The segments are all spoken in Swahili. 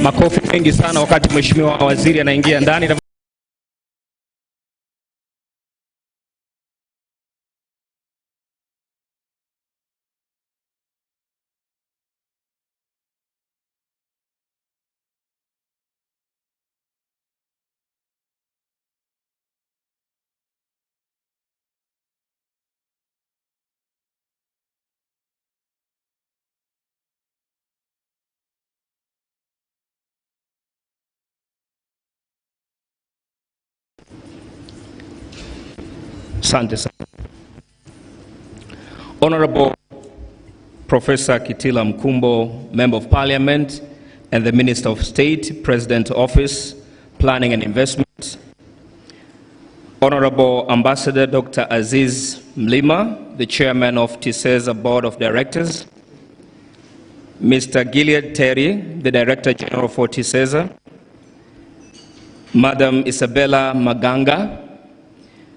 Makofi mengi sana wakati mheshimiwa waziri anaingia ndani. Asante sana. Honorable Professor Kitila Mkumbo, Member of Parliament and the Minister of State, President Office, Planning and Investment. Honorable Ambassador Dr. Aziz Mlima, the Chairman of TISEZA Board of Directors. Mr. Gilead Terry, the Director General for TISEZA. Madam Isabella Maganga,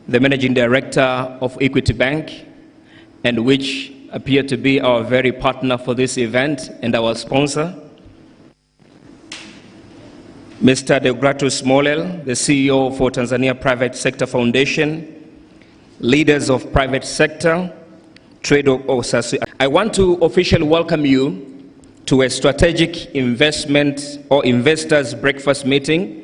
the Managing Director of Equity Bank, and which appear to be our very partner for this event and our sponsor. Mr. Deogratus Molel, the CEO for Tanzania Private Sector Foundation, leaders of private sector, trade associations. I want to officially welcome you to a strategic investment or investors breakfast meeting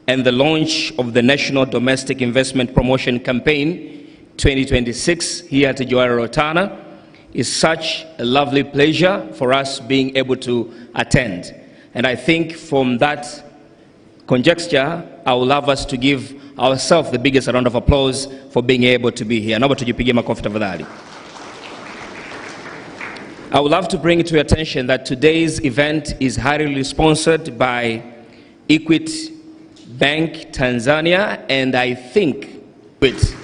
and the launch of the National Domestic Investment Promotion Campaign 2026 here at Joara Rotana. It's such a lovely pleasure for us being able to attend. And I think from that conjecture, I would love us to give ourselves the biggest round of applause for being able to be here. Naomba tujipigie makofi tafadhali. I would love to bring it to your attention that today's event is highly sponsored by Equity Bank Tanzania, and I think with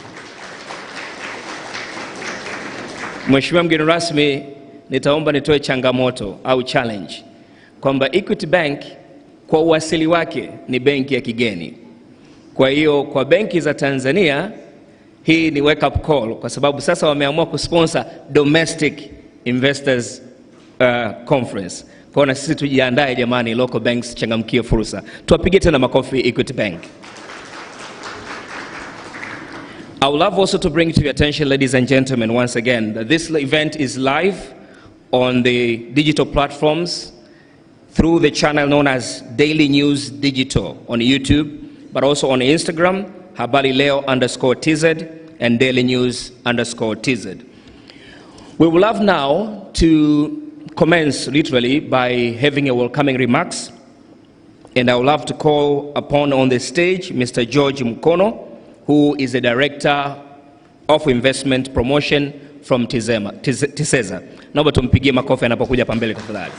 Mheshimiwa mgeni rasmi, nitaomba nitoe changamoto au challenge kwamba Equity Bank kwa uasili wake ni benki ya kigeni. Kwa hiyo kwa benki za Tanzania hii ni wake up call, kwa sababu sasa wameamua kusponsor domestic investors conference. Kwa na sisi tujiandae jamani, local banks changamkie fursa. Tuwapige tena makofi Equity Bank. I would love also to bring to your attention, ladies and gentlemen, once again, that this event is live on the digital platforms through the channel known as Daily News Digital on YouTube, but also on Instagram, habarileo_tz and Daily News_tz. We would love now to commence literally by having a welcoming remarks, and I would love to call upon on the stage Mr. George Mkono, who is the Director of Investment Promotion from TISEZA. Naomba tumpigie makofi anapokuja hapa mbele tafadhali.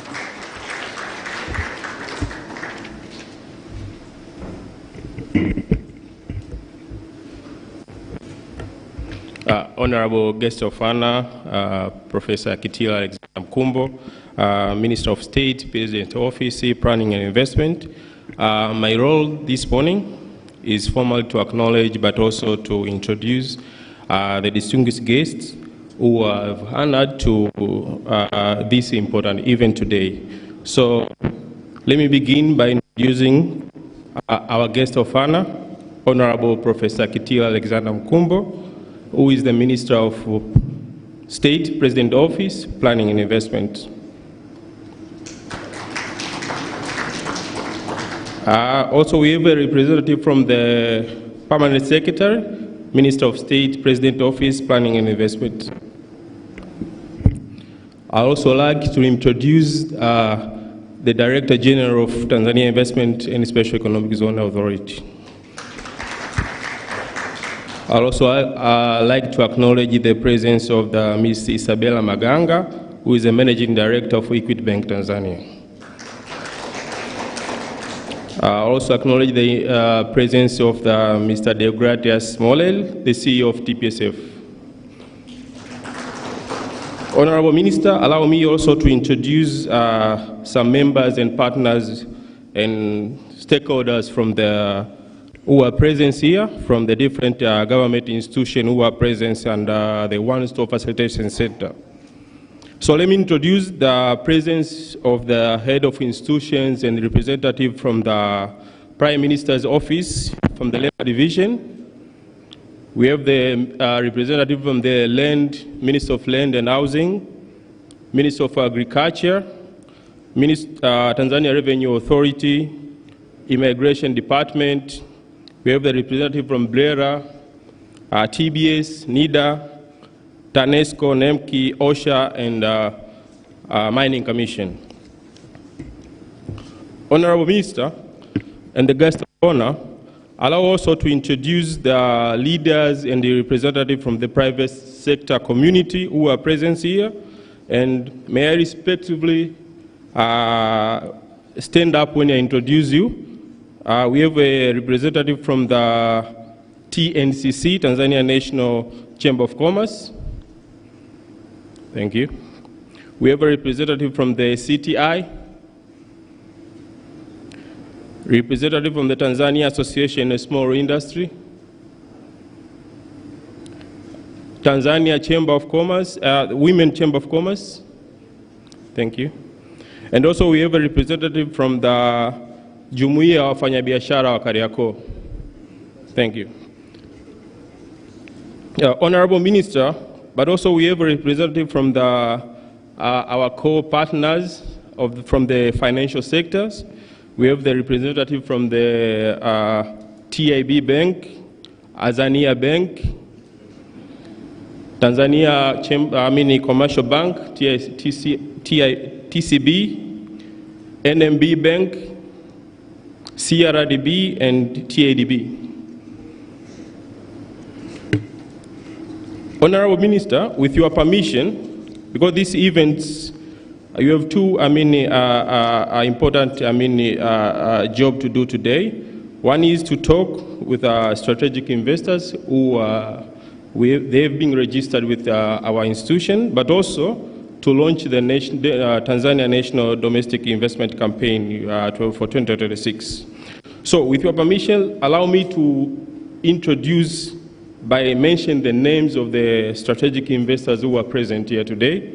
Honorable guest of honor, Professor Kitila Mkumbo, Minister of State, President Office, Planning and Investment. My role this morning is formally to acknowledge but also to introduce the distinguished guests who have honored to this important event today. So let me begin by introducing our guest of honor, Honorable Professor Kitila Mkumbo, who is the Minister of State, President Office, Planning and Investment. Also, we have a representative from the Permanent Secretary, Minister of State, President Office, Planning and Investment. I also like to introduce the Director General of Tanzania Investment and Special Economic Zone Authority. I'd also like to acknowledge the presence of Ms. Isabella Maganga, who is the Managing Director of Equity Bank Tanzania. I also acknowledge the presence of Mr. Deogratus Molel, the CEO of TPSF. Honorable Minister, allow me also to introduce some members and partners and stakeholders from who are present here, from the different government institutions who are present under the One-Stop Facilitation Center. So let me introduce the presence of the head of institutions and representative from the Prime Minister's office from the Labor Division. We have the representative from the Minister of Land and Housing, Minister of Agriculture, Tanzania Revenue Authority, Immigration Department. We have the representative from BRERA, TBS, NIDA, TANESCO, NEMKI, OSHA, and Mining Commission. Honorable Minister and the guest of honor, allow also to introduce the leaders and the representative from the private sector community who are present here. And may I respectively stand up when I introduce you. We have a representative from the TNCC, Tanzania National Chamber of Commerce. Thank you. We have a representative from the CTI. Representative from the Tanzania Association of Small Industry, Tanzania Chamber of Commerce, Women Chamber of Commerce. Thank you. And also we have a representative from the Jumuiya ya Wafanyabiashara wa Kariakoo. Thank you. Honorable Minister, but also we have a representative from the, our co-partners from the financial sectors. We have the representative from the TIB Bank, Azania Bank, Tanzania Commercial Bank, TCB, NMB Bank, CRDB, and TADB. Honorable Minister, with your permission, because these events, you have two, important, job to do today. One is to talk with strategic investors who they've been registered with our institution, but also to launch the Tanzania National Domestic Investment Campaign for 2026. So, with your permission, allow me to introduce by mentioning the names of the strategic investors who are present here today.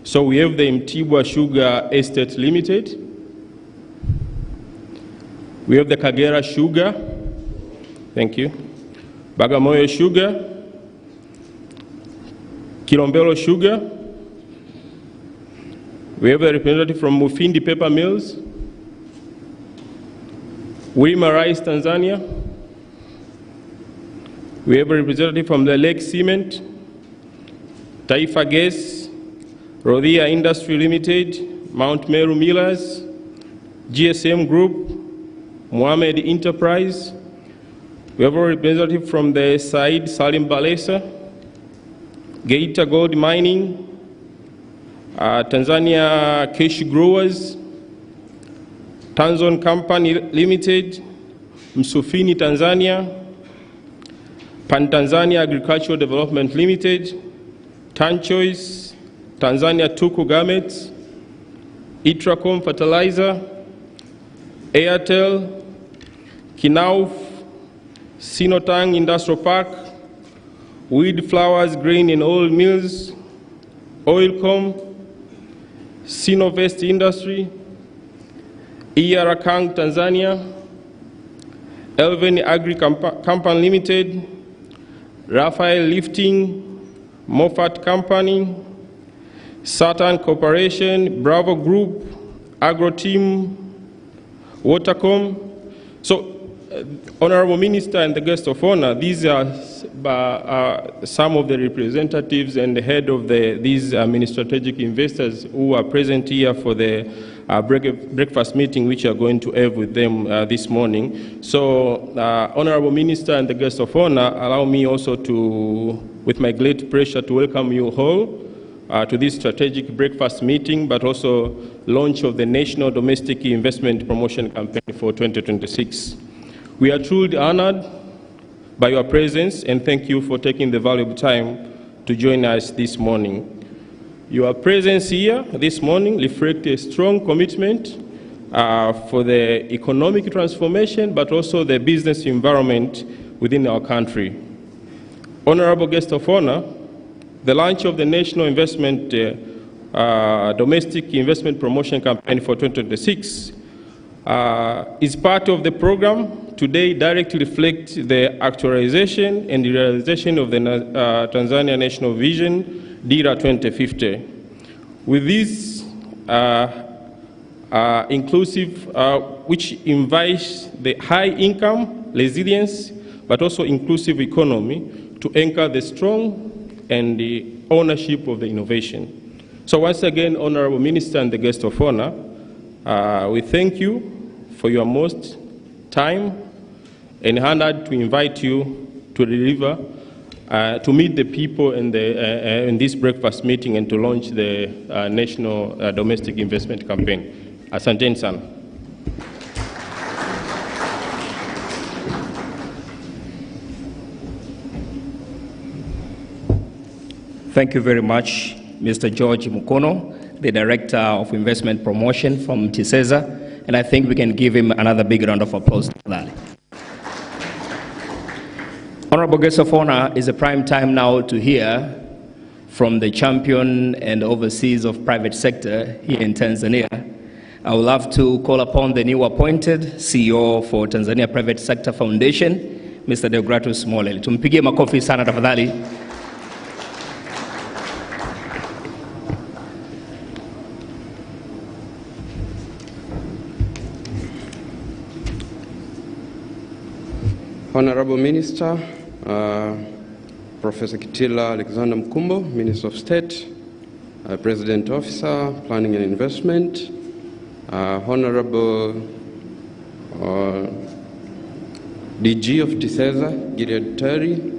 So we have the Mtibwa Sugar Estate Limited. We have the Kagera Sugar. Thank you. Bagamoyo Sugar. Kilombero Sugar. We have a representative from Mufindi Paper Mills. Wima Rice, Tanzania. We have a representative from the Lake Cement, Taifa Gas, Rodhia Industry Limited, Mount Meru Millers, GSM Group, Mohammed Enterprise. We have a representative from the Said Salim Balesa, Geita Gold Mining, Tanzania Cash Growers, Tanzon Company Limited, Msufini Tanzania, Pan Tanzania Agricultural Development Limited, Tanchoice, Tanzania Tuku Garments, Itracom Fertilizer, Airtel, Kinauf, Sinotang Industrial Park, Weed Flowers Grain and Oil Mills, Oilcom, Sinovest Industry, Iarakang Tanzania, Elven Agri Company Limited, Raphael Lifting, Moffat Company, Saturn Corporation, Bravo Group, Agro Team, Watercom. So, Honorable Minister and the guest of honor, these are some of the representatives and the head of these strategic investors who are present here for the breakfast meeting which are going to have with them this morning. So, Honorable Minister and the guest of honor, allow me also to, with my great pleasure, to welcome you all to this strategic breakfast meeting, but also launch of the National Domestic Investment Promotion Campaign for 2026. We are truly honored by your presence and thank you for taking the valuable time to join us this morning. Your presence here this morning reflects a strong commitment for the economic transformation, but also the business environment within our country. Honorable guest of honor, the launch of the National Investment domestic investment promotion campaign for 2026 is part of the program. Today directly reflects the actualization and realization of the Tanzania National Vision, DIRA 2050. With this inclusive, which invites the high income, resilience, but also inclusive economy to anchor the strong and the ownership of the innovation. So once again, Honorable Minister and the guest of honor, we thank you for your most time and honored to invite you to deliver, to meet the people in this breakfast meeting and to launch the National Domestic Investment Campaign. Asanteni sana. Thank you very much, Mr. George Mukono, the Director of Investment Promotion from TISEZA, and I think we can give him another big round of applause for that. Honorable guest of honor, is a prime time now to hear from the champion and overseas of private sector here in Tanzania. I would love to call upon the new appointed CEO for Tanzania Private Sector Foundation, Mr. Deogratus Molel. Tumpigie makofi sana tafadhali. Honorable Minister, Professor Kitila Alexander Mkumbo, Minister of State, President Officer, Planning and Investment, Honorable DG of TISEZA, Gideon Terry,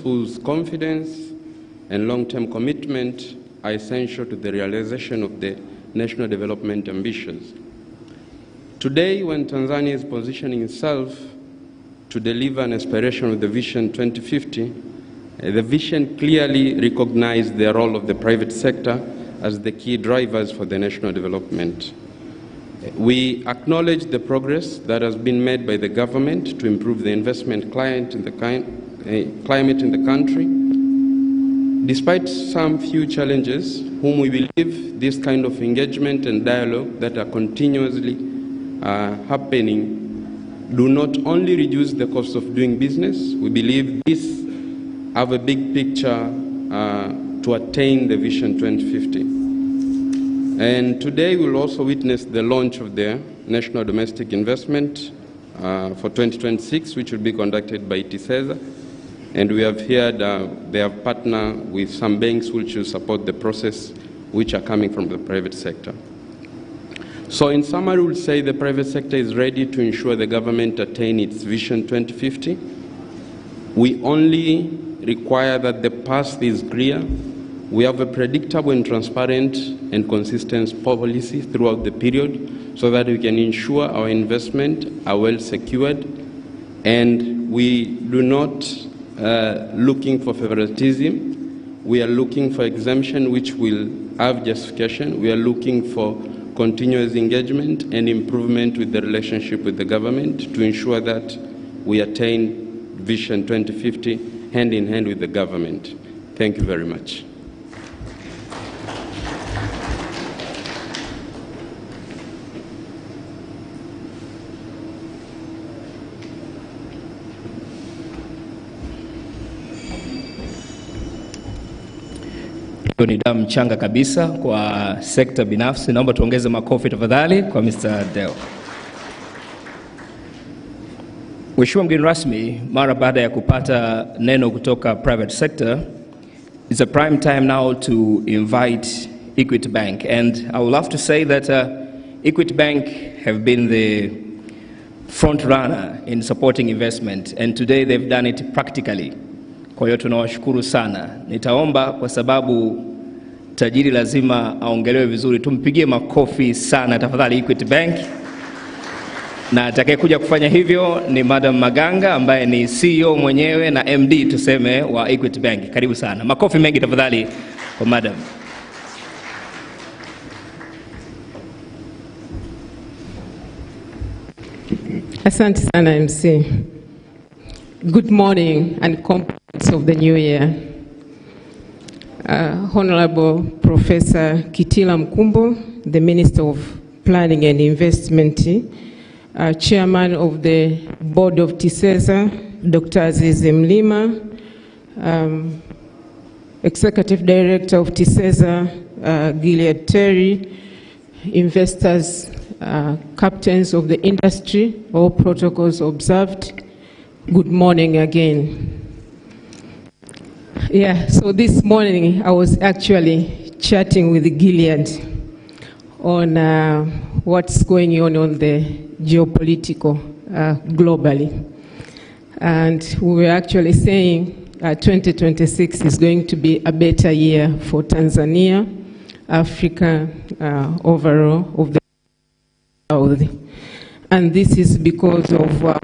whose confidence and long-term commitment are essential to the realization of the national development ambitions. Today, when Tanzania is positioning itself to deliver an aspiration of the Vision 2050, the vision clearly recognizes the role of the private sector as the key drivers for the national development. We acknowledge the progress that has been made by the government to improve the investment climate in the country. Despite some few challenges, whom we believe this kind of engagement and dialogue that are continuously happening do not only reduce the cost of doing business, we believe these have a big picture to attain the Vision 2050. And today we'll also witness the launch of the National Domestic Investment for 2026, which will be conducted by TISEZA. And we have heard they have partnered with some banks which will support the process, which are coming from the private sector. So in summary, we'll say the private sector is ready to ensure the government attain its Vision 2050. We only require that the path is clear. We have a predictable and transparent and consistent policy throughout the period so that we can ensure our investment are well secured, and we do not looking for favoritism. We are looking for exemption which will have justification. We are looking for continuous engagement and improvement with the relationship with the government to ensure that we attain Vision 2050 hand in hand with the government. Thank you very much. Ni damu changa kabisa kwa sekta binafsi. Naomba tuongeze makofi tafadhali kwa Mr. Deo. Mheshimiwa mgeni rasmi, mara baada ya kupata neno kutoka private sector, it's a prime time now to invite Equity Bank. And I would love to say that Equity Bank have been the front runner in supporting investment, and today they've done it practically. Kwa hiyo tunawashukuru sana. Nitaomba kwa sababu tajiri lazima aongelewe vizuri, tumpigie makofi sana tafadhali Equity Bank. Na atakayekuja kufanya hivyo ni Madam Maganga ambaye ni CEO mwenyewe na MD tuseme wa Equity Bank. Karibu sana. Makofi mengi tafadhali kwa Madam. Asante sana MC. Good morning and compliments of the new year. Honorable Professor Kitila Mkumbo, the Minister of Planning and Investment, Chairman of the Board of TISEZA, Dr. Aziz Mlima, Executive Director of TISEZA, Gilead Terry, investors, captains of the industry, all protocols observed. Good morning again. Yeah, so this morning I was actually chatting with Gilead on what's going on the geopolitical globally. And we were actually saying 2026 is going to be a better year for Tanzania, Africa overall of the South. And this is because of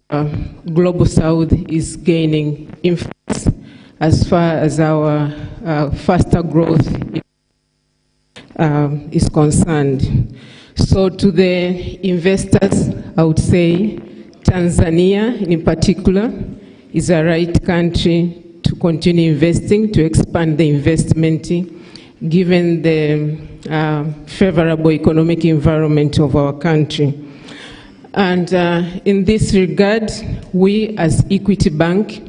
Global South is gaining influence as far as our faster growth is concerned. So to the investors, I would say Tanzania in particular is a right country to continue investing, to expand the investment, given the favorable economic environment of our country. And in this regard, we as Equity Bank,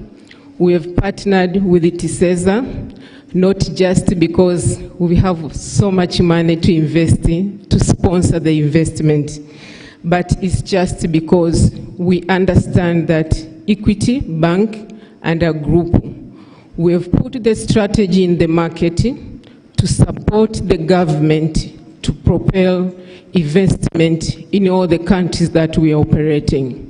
we have partnered with TISEZA, not just because we have so much money to invest in, to sponsor the investment, but it's just because we understand that Equity Bank and a group, we have put the strategy in the market to support the government to propel investment in all the countries that we are operating.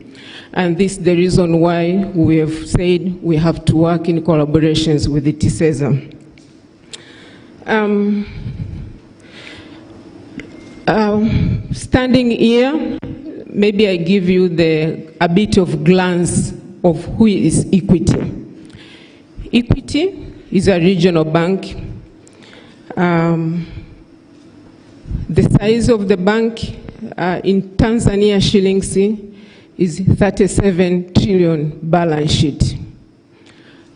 And this is the reason why we have said we have to work in collaborations with the TISEZA. Standing here, maybe I give you a bit of glance of who is Equity. Equity is a regional bank. The size of the bank in Tanzania shillings is 37 trillion balance sheet.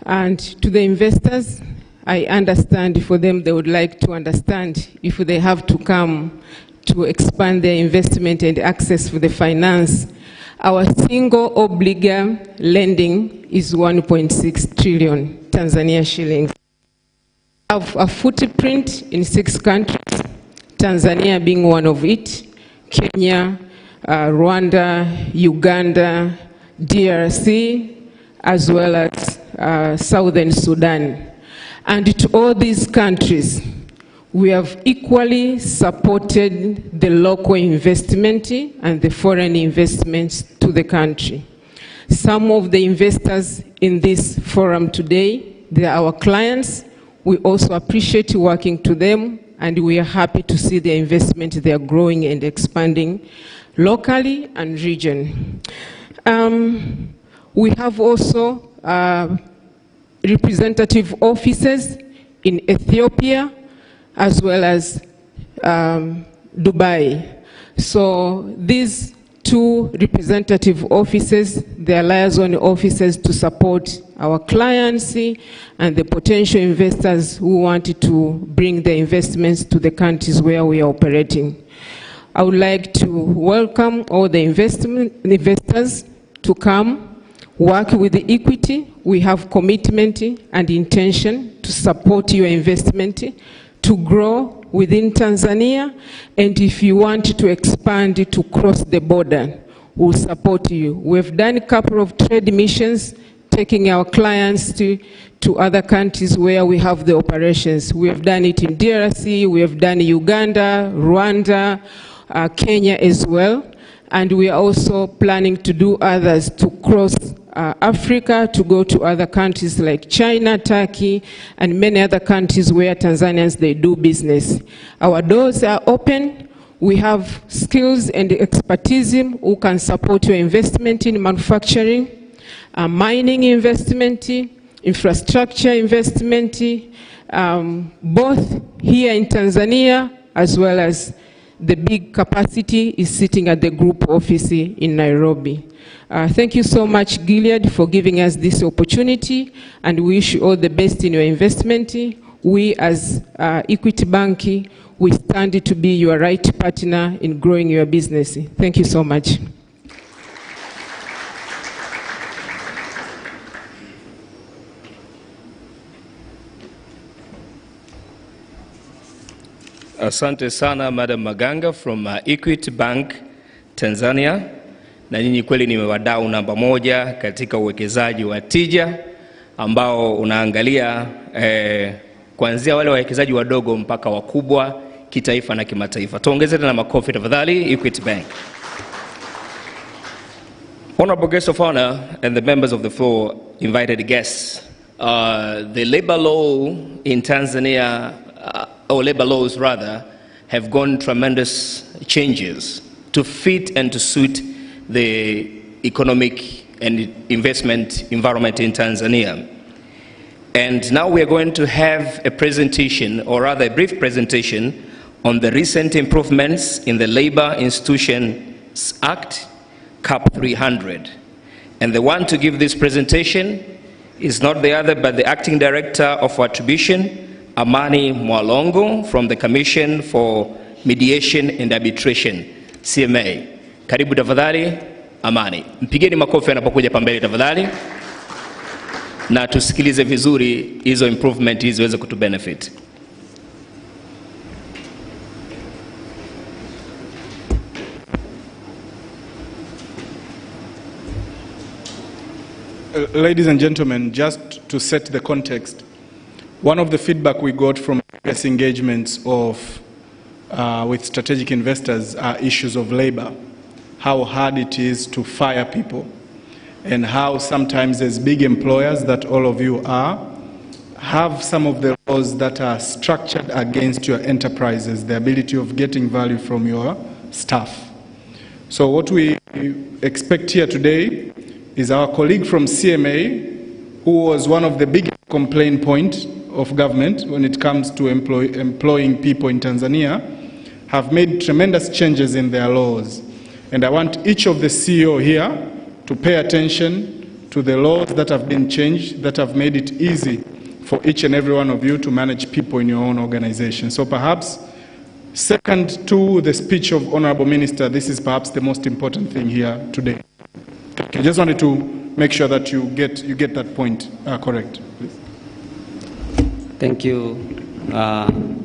And to the investors, I understand for them they would like to understand if they have to come to expand their investment and access for the finance. Our single obligor lending is 1.6 trillion Tanzania shillings. We have a footprint in 6 countries, Tanzania being one of it, Kenya, Rwanda, Uganda, DRC, as well as Southern Sudan. And to all these countries, we have equally supported the local investment and the foreign investments to the country. Some of the investors in this forum today, they are our clients. We also appreciate working to them, and we are happy to see their investment. They are growing and expanding locally and region. We have also representative offices in Ethiopia as well as Dubai. So these 2 representative offices, they are liaison offices to support our clients and the potential investors who want to bring their investments to the countries where we are operating. I would like to welcome all the investors to come work with the Equity. We have commitment and intention to support your investment, to grow within Tanzania, and if you want to expand to cross the border, we'll support you. We've done a couple of trade missions, taking our clients to other countries where we have the operations. We have done it in DRC, we have done Uganda, Rwanda, Kenya as well, and we are also planning to do others to cross Africa to go to other countries like China, Turkey, and many other countries where Tanzanians, they do business. Our doors are open. We have skills and expertise who can support your investment in manufacturing, mining investment, infrastructure investment, both here in Tanzania as well as the big capacity is sitting at the group office in Nairobi. Thank you so much, Gilead, for giving us this opportunity, and we wish you all the best in your investment. We as Equity Bank, we stand to be your right partner in growing your business. Thank you so much. Asante sana Madam Maganga from Equity Bank Tanzania. Na nyinyi kweli ni wadau namba moja katika uwekezaji wa tija ambao unaangalia kuanzia wale wawekezaji wadogo mpaka wakubwa kitaifa na kimataifa. Tuongeze tena makofi tafadhali Equity Bank. Honorable guests of honor and the members of the floor, invited guests. The labor law in Tanzania, or labor laws rather, have gone tremendous changes to fit and to suit the economic and investment environment in Tanzania. And now we are going to have a presentation, or rather a brief presentation, on the recent improvements in the Labor Institutions Act, CAP 300. And the one to give this presentation is not the other but the Acting Director of Attribution, Amani Mwalongo, from the Commission for Mediation and Arbitration, CMA. Karibu tafadhali, Amani. Mpigeni makofi anapokuja pambele tafadhali. Na tusikilize vizuri hizo improvement hizi ziweze kutubenefit. Ladies and gentlemen, just to set the context, one of the feedback we got from previous engagements with strategic investors are issues of labor, how hard it is to fire people, and how sometimes as big employers that all of you are, have some of the laws that are structured against your enterprises, the ability of getting value from your staff. So what we expect here today is our colleague from CMA, who was one of the biggest complaint points of government when it comes to employing people in Tanzania, have made tremendous changes in their laws. And I want each of the CEO here to pay attention to the laws that have been changed, that have made it easy for each and every one of you to manage people in your own organization. So perhaps, second to the speech of Honorable Minister, this is perhaps the most important thing here today. I just wanted to make sure that you get that point correct, please. Thank you,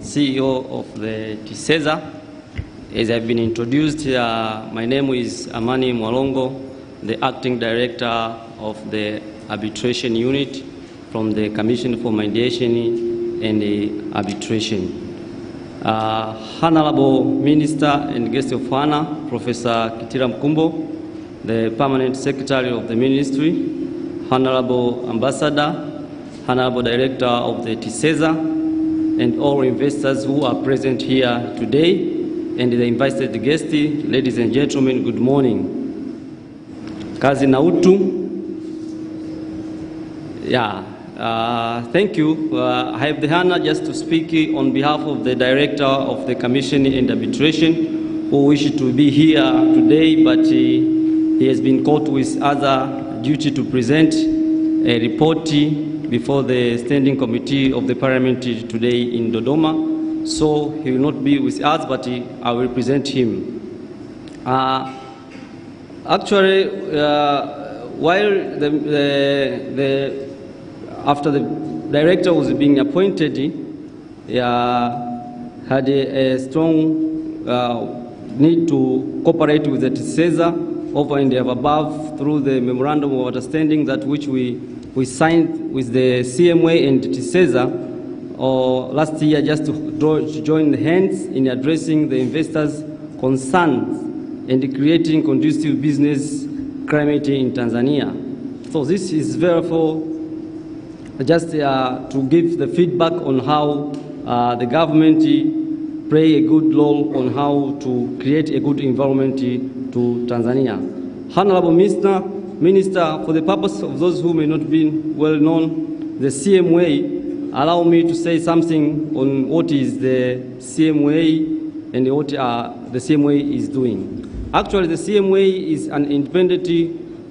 CEO of the TISEZA. As I've been introduced, my name is Amani Mwalongo, the Acting Director of the Arbitration Unit from the Commission for Mediation and Arbitration. Honorable Minister and Guest of Honor, Professor Kitila Mkumbo, the Permanent Secretary of the Ministry, Honorable Ambassador, Honorable Director of the TISEZA, and all investors who are present here today, and the invited guests, ladies and gentlemen, good morning. Kazi na utu. Thank you. I have the honor just to speak on behalf of the Director of the Commission and Arbitration, who wished to be here today, but he has been caught with other duty to present a report before the Standing Committee of the Parliament today in Dodoma. So he will not be with us, but I will represent him. Actually, while after the director was being appointed, had a strong need to cooperate with the TISEZA over and above through the memorandum of understanding that which we signed with the CMA and TISEZA last year, just to join hands in addressing the investors' concerns and creating conducive business climate in Tanzania. So this is therefore just to give the feedback on how the government play a good role on how to create a good environment to Tanzania. Honorable Minister, for the purpose of those who may not be well known, the CMA, allow me to say something on what is the CMA and what the CMA is doing. Actually, the CMA is an independent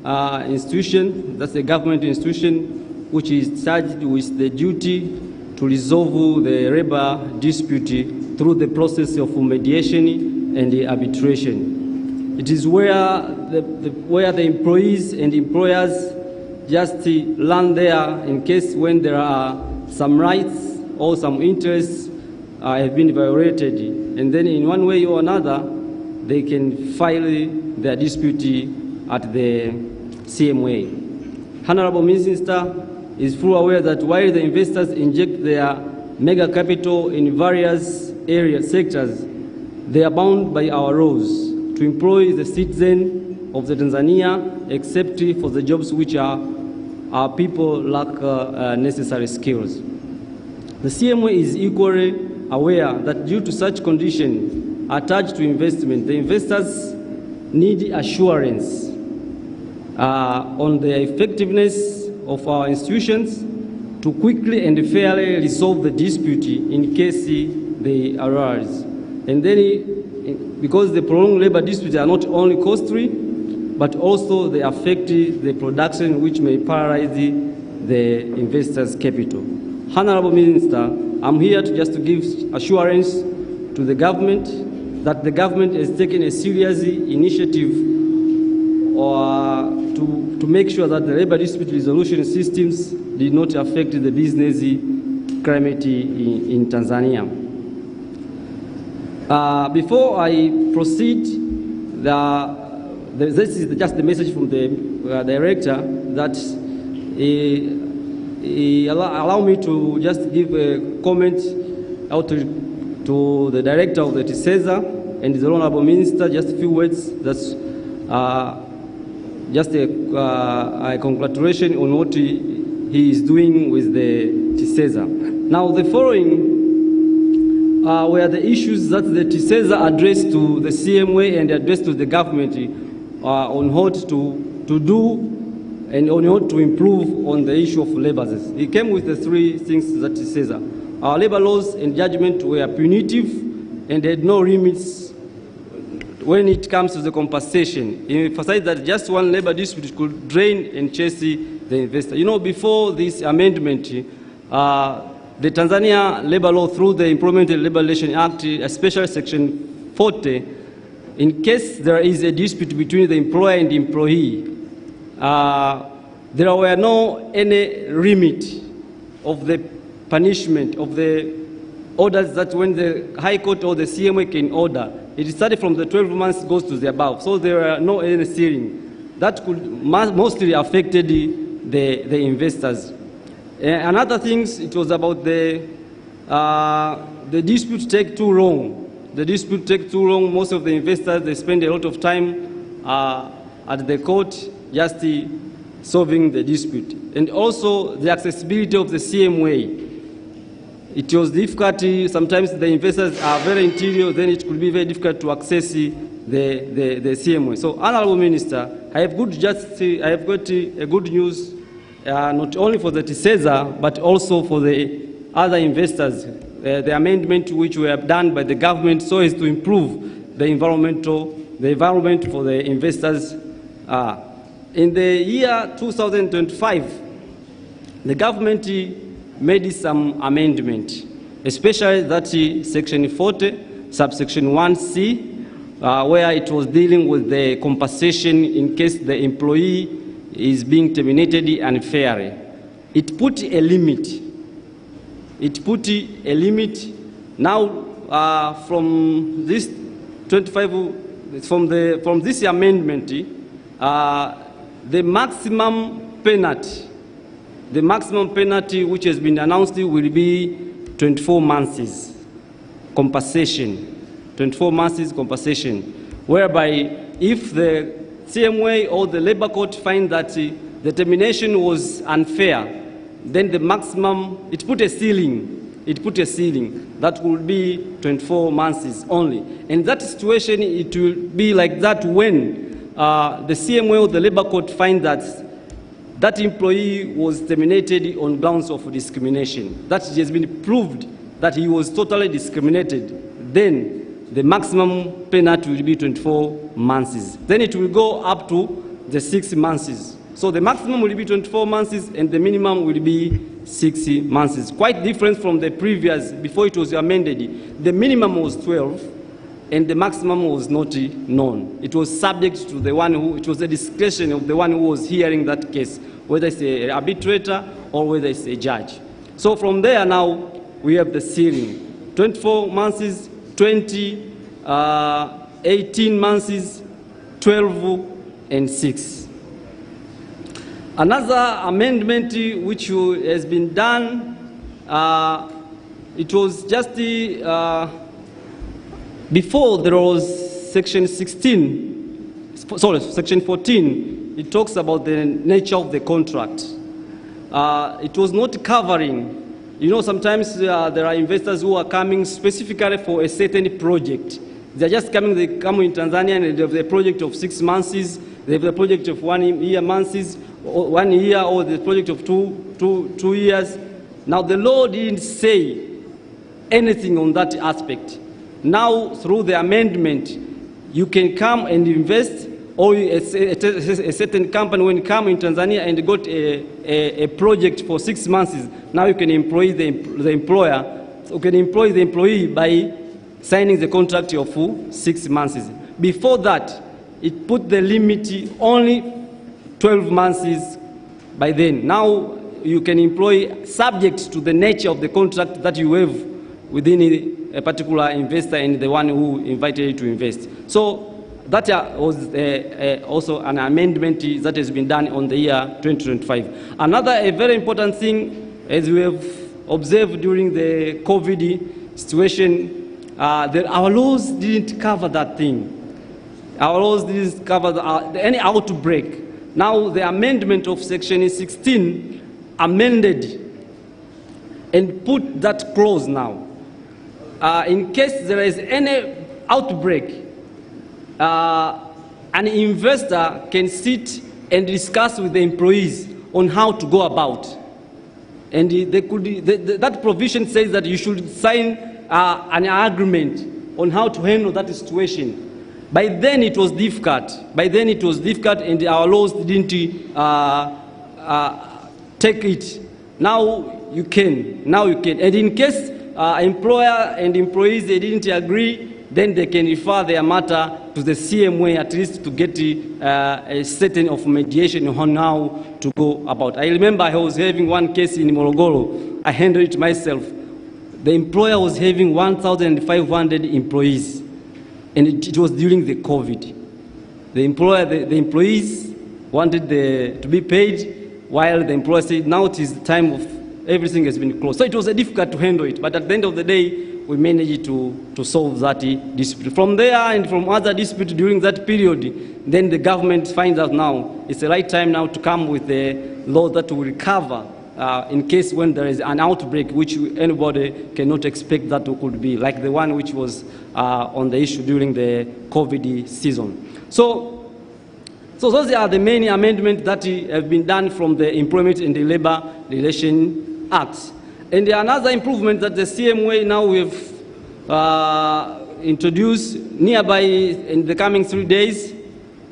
institution, that's a government institution, which is charged with the duty to resolve the labor dispute through the process of mediation and arbitration. It is where the employees and employers just land there in case when there are some rights or some interests have been violated, and then in one way or another they can file their dispute at the CMA. Honorable Minister is fully aware that while the investors inject their mega capital in various sectors, they are bound by our laws to employ the citizen of the Tanzania except for the jobs which our people lack necessary skills. The CMA is equally aware that due to such conditions attached to investment, the investors need assurance on the effectiveness of our institutions to quickly and fairly resolve the dispute in case they arise. And then, because the prolonged labor disputes are not only costly, but also they affect the production, which may paralyze the investors' capital. Honorable Minister, I'm here to give assurance to the government that the government has taken a serious initiative to make sure that the labor dispute resolution systems did not affect the business climate in Tanzania. Before I proceed, this is just the message from the director that allow me to just give a comment out to the director of the TISEZA and the Honorable Minister, just a few words. That's just a congratulation on what he is doing with the TISEZA. Now, the following were the issues that the TISEZA addressed to the CMA and addressed to the government on what to do and on how to improve on the issue of labor. He came with the three things that he says. Our labor laws and judgment were punitive and had no limits when it comes to the compensation. He emphasized that just one labor dispute could drain and chase the investor. You know, before this amendment, the Tanzania labor law through the Employment and Labor Relations Act, especially Section 40, in case there is a dispute between the employer and the employee, there were no any limit of the punishment of the orders that when the High Court or the CMA can order. It started from the 12 months goes to the above. So there were no any ceiling. That could mostly affected the investors. Another thing, it was about the dispute take too long. The dispute take too long. Most of the investors, they spend a lot of time at the court just solving the dispute. And also the accessibility of the CMA. It was difficult. Sometimes the investors are very interior, then it could be very difficult to access the CMA. So, Honorable Minister, I have got a good news, not only for the TISEZA, but also for the other investors. The amendment which we have done by the government so as to improve the environment for the investors. In the year 2025, the government made some amendment, especially that Section 40, subsection 1C, where it was dealing with the compensation in case the employee is being terminated unfairly. It put a limit. It put a limit. Now, from this 25, from this amendment, the maximum penalty which has been announced will be 24 months compensation. 24 months compensation, whereby if the CMA or the labor court find that the termination was unfair, then the maximum, it put a ceiling that would be 24 months only. In that situation, it will be like that when the CMA or the Labor Court finds that that employee was terminated on grounds of discrimination. That has been proved that he was totally discriminated. Then the maximum penalty will be 24 months. Then it will go up to the 6 months. So the maximum will be 24 months and the minimum will be 6 months. Quite different from the previous, before it was amended. The minimum was 12 and the maximum was not known. It was subject to the one who, it was the discretion of the one who was hearing that case, whether it's an arbitrator or whether it's a judge. So from there now, we have the ceiling. 24 months, 20, 18 months, 12, and 6. Another amendment which has been done, it was just before there was section 16, sorry, section 14, it talks about the nature of the contract. It was not covering, you know, sometimes there are investors who are coming specifically for a certain project. They're just coming, they come in Tanzania and they have a project of 6 months, they have a project of 1 year months, 1 year, or the project of two years. Now the law didn't say anything on that aspect. Now through the amendment, you can come and invest, or a certain company when you come in Tanzania and got a project for 6 months, now you can employ the employer, you can employ the employee by signing the contract of 6 months. Before that, it put the limit only 12 months by then. Now you can employ subject to the nature of the contract that you have within a particular investor and the one who invited you to invest. So that was also an amendment that has been done on the year 2025. Another a very important thing, as we have observed during the COVID situation, that our laws didn't cover that thing. Our laws didn't cover any outbreak. Now the amendment of section 16 amended and put that clause now. In case there is any outbreak, an investor can sit and discuss with the employees on how to go about. And that provision says that you should sign an agreement on how to handle that situation. By then it was difficult. And our laws didn't take it. Now you can. And in case employer and employees, they didn't agree, then they can refer their matter to the CMA at least to get a certain of mediation on how to go about. I remember I was having one case in Morogoro. I handled it myself. The employer was having 1,500 employees. And it was during the COVID. The employees wanted to be paid, while the employer said, now it is the time of everything has been closed. So it was difficult to handle it. But at the end of the day, we managed to solve that dispute. From there and from other disputes during that period, then the government finds out now it's the right time now to come with a law that will recover in case when there is an outbreak which anybody cannot expect that could be, like the one which was on the issue during the COVID season. So those are the main amendments that have been done from the Employment and the Labor Relations Act. And another improvement that the CMA now we've introduced nearby in the coming 3 days,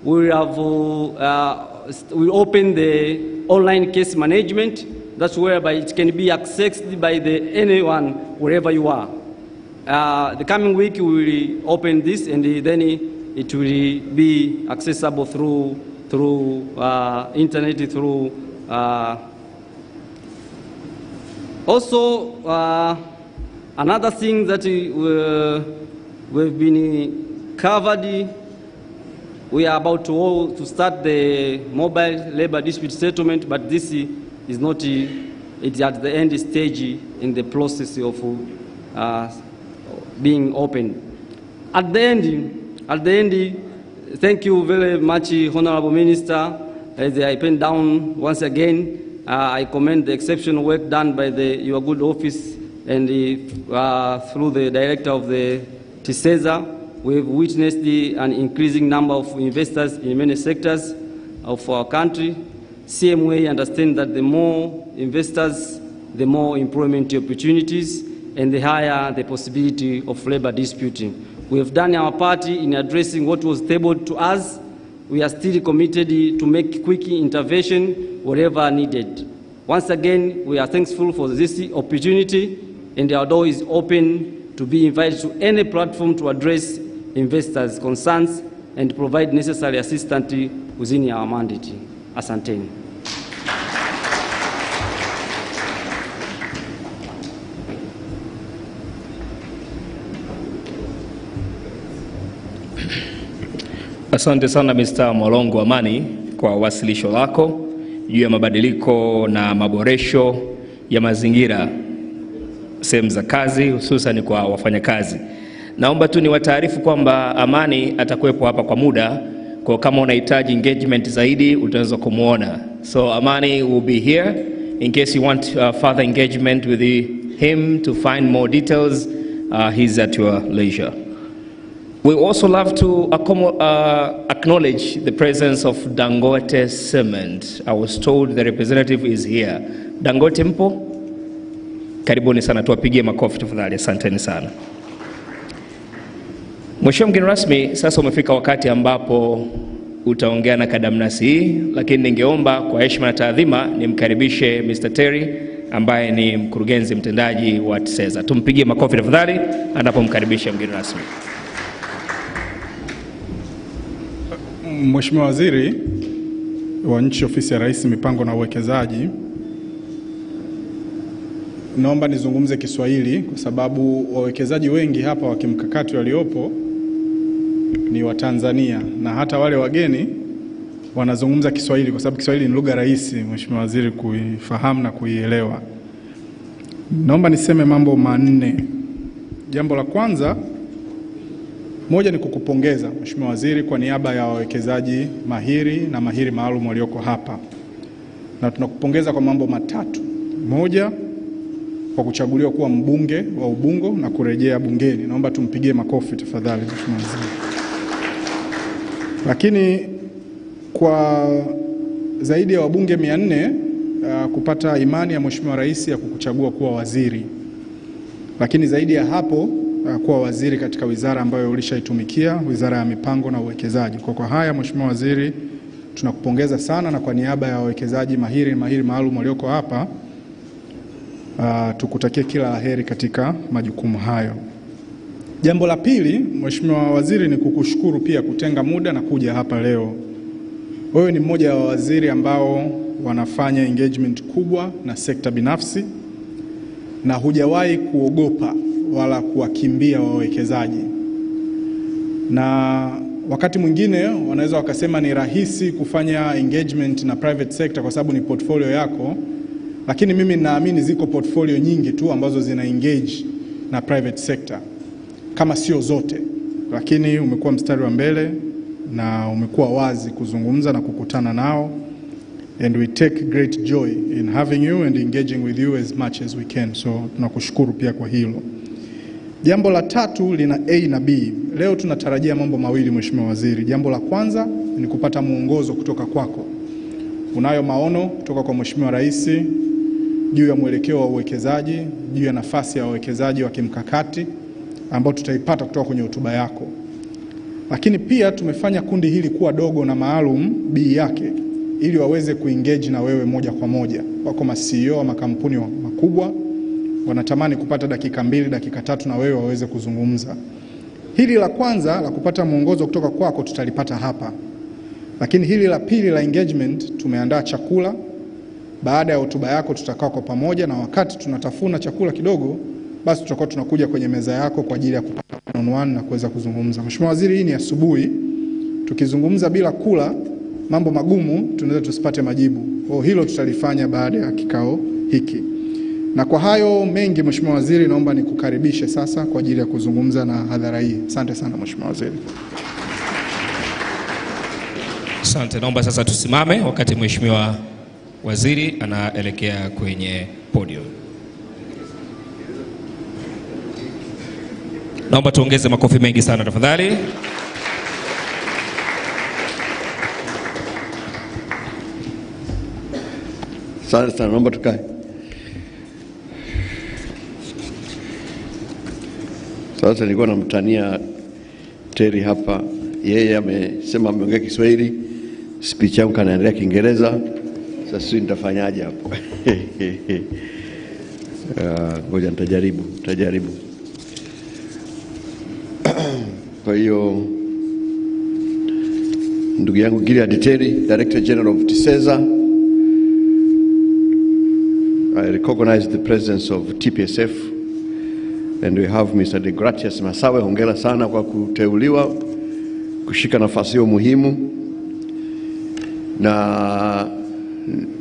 we have we open the online case management. That's whereby it can be accessed by anyone wherever you are. The coming week we will open this, and then it will be accessible through internet, through also another thing that we've been covered. We are about to start the mobile labor dispute settlement, but this is not, it's at the end stage in the process of being open. At the end, thank you very much, Honorable Minister, as I pen down once again, I commend the exceptional work done by your good office and through the director of the TISEZA. We've witnessed an increasing number of investors in many sectors of our country. CMA understand that the more investors, the more employment opportunities, and the higher the possibility of labor disputing. We have done our part in addressing what was tabled to us. We are still committed to make quick intervention wherever needed. Once again, we are thankful for this opportunity, and our door is open to be invited to any platform to address investors' concerns and provide necessary assistance within our mandate. Asanteni. Asante sana Mr. Mwalongo Amani kwa wasilisho lako juu ya mabadiliko na maboresho ya mazingira sehemu za kazi hususan kwa wafanyakazi. Naomba tu niwataarifu kwamba Amani atakuwepo hapa kwa muda, kwa kama unahitaji engagement zaidi utaweza kumuona. So Amani will be here in case you want further engagement with him to find more details. He's at your leisure. We also love to acknowledge the presence of Dangote Cement. I was told the representative is here. Dangote mpo? Karibuni sana, tuwapigie makofi tafadhali. Asanteni sana. Mheshimiwa mgeni rasmi, sasa umefika wakati ambapo utaongea na kadamnasi hii, lakini ningeomba kwa heshima na taadhima nimkaribishe Mr. Terry ambaye ni mkurugenzi mtendaji wa TISEZA. Tumpigie makofi tafadhali anapomkaribisha mgeni rasmi. Mheshimiwa Waziri wa Nchi, Ofisi ya Rais, Mipango na Uwekezaji, naomba nizungumze Kiswahili kwa sababu wawekezaji wengi hapa wa kimkakati waliopo ni wa Tanzania, na hata wale wageni wanazungumza Kiswahili kwa sababu Kiswahili ni lugha rahisi Mheshimiwa Waziri kuifahamu na kuielewa. Naomba niseme mambo manne. Jambo la kwanza, moja ni kukupongeza Mheshimiwa Waziri kwa niaba ya wawekezaji mahiri na mahiri maalum walioko hapa. Na tunakupongeza kwa mambo matatu. Moja, kwa kuchaguliwa kuwa mbunge wa Ubungo na kurejea bungeni. Naomba tumpigie makofi tafadhali Mheshimiwa Waziri. Lakini kwa zaidi ya wabunge 400 kupata imani ya Mheshimiwa Rais ya kukuchagua kuwa waziri. Lakini zaidi ya hapo kuwa waziri katika wizara ambayo ulishaitumikia, Wizara ya Mipango na Uwekezaji. Kwa haya Mheshimiwa Waziri, tunakupongeza sana, na kwa niaba ya wawekezaji mahiri maalum walioko hapa tukutakie kila laheri katika majukumu hayo. Jambo la pili Mheshimiwa Waziri, ni kukushukuru pia kutenga muda na kuja hapa leo. Wewe ni mmoja wa waziri ambao wanafanya engagement kubwa na sekta binafsi na hujawahi kuogopa wala kuwakimbia wawekezaji. Na wakati mwingine wanaweza wakasema ni rahisi kufanya engagement na private sector kwa sababu ni portfolio yako, lakini mimi naamini ziko portfolio nyingi tu ambazo zina engage na private sector, kama sio zote, lakini umekuwa mstari wa mbele na umekuwa wazi kuzungumza na kukutana nao, and we take great joy in having you and engaging with you as much as we can. So tunakushukuru pia kwa hilo. Jambo la tatu lina A na B. Leo tunatarajia mambo mawili Mheshimiwa Waziri. Jambo la kwanza ni kupata mwongozo kutoka kwako. Unayo maono kutoka kwa Mheshimiwa Rais juu ya mwelekeo wa uwekezaji, juu ya nafasi ya wawekezaji wa kimkakati ambao tutaipata kutoka kwenye hotuba yako. Lakini pia tumefanya kundi hili kuwa dogo na maalum B yake ili waweze kuengage na wewe moja kwa moja. Wako ma-CEO wa makampuni makubwa wanatamani kupata dakika 2, dakika 3 na wewe waweze kuzungumza. Hili la kwanza la kupata mwongozo kutoka kwako tutalipata hapa. Lakini hili la pili la engagement, tumeandaa chakula. Baada ya hotuba yako tutakaa kwa pamoja, na wakati tunatafuna chakula kidogo, basi tutakuwa tunakuja kwenye meza yako kwa ajili ya kupata one-on-one na kuweza kuzungumza. Mheshimiwa Waziri, hii ni asubuhi. Tukizungumza bila kula, mambo magumu tunaweza tusipate majibu. Kwa hilo tutalifanya baada ya kikao hiki. Na kwa hayo mengi Mheshimiwa Waziri, naomba nikukaribishe sasa kwa ajili ya kuzungumza na hadhara hii. Asante sana Mheshimiwa Waziri. Asante, naomba sasa tusimame wakati Mheshimiwa Waziri anaelekea kwenye podium. Naomba tuongeze makofi mengi sana tafadhali. Asante sana, naomba tukae. Sasa nilikuwa namtania Terry hapa, yeye amesema ameongea Kiswahili, speech yangu kanaendelea Kiingereza. Sasa nitafanyaje hapo? Ngoja nitajaribu. Kwa hiyo ndugu yangu Gilead Terry, Director General of TISEZA, I recognize the presence of TPSF, and we have Mr. Deogratius Masawe. Hongera sana kwa kuteuliwa kushika nafasi hiyo muhimu, na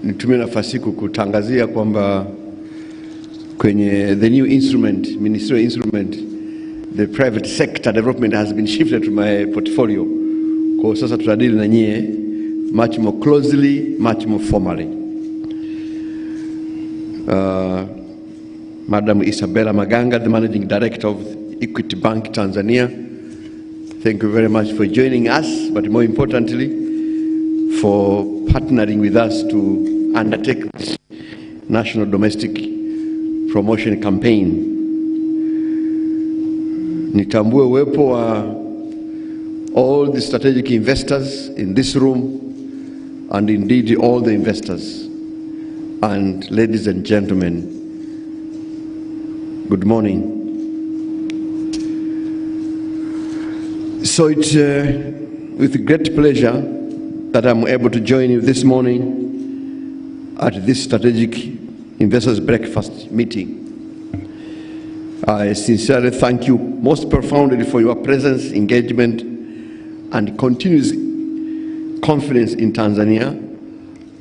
nitumie nafasi kutangazia kwamba kwenye the new instrument, ministerial instrument, the private sector development has been shifted to my portfolio. Kwa sasa tutadili na nyie much more closely, much more formally. Madam Isabella Maganga, the Managing Director of Equity Bank Tanzania, thank you very much for joining us, but more importantly, for partnering with us to undertake this national domestic promotion campaign. Nitambue uwepo wa all the strategic investors in this room, and indeed all the investors. And ladies and gentlemen, good morning. So it's with great pleasure that I'm able to join you this morning at this strategic investors breakfast meeting. I sincerely thank you most profoundly for your presence, engagement, and continuous confidence in Tanzania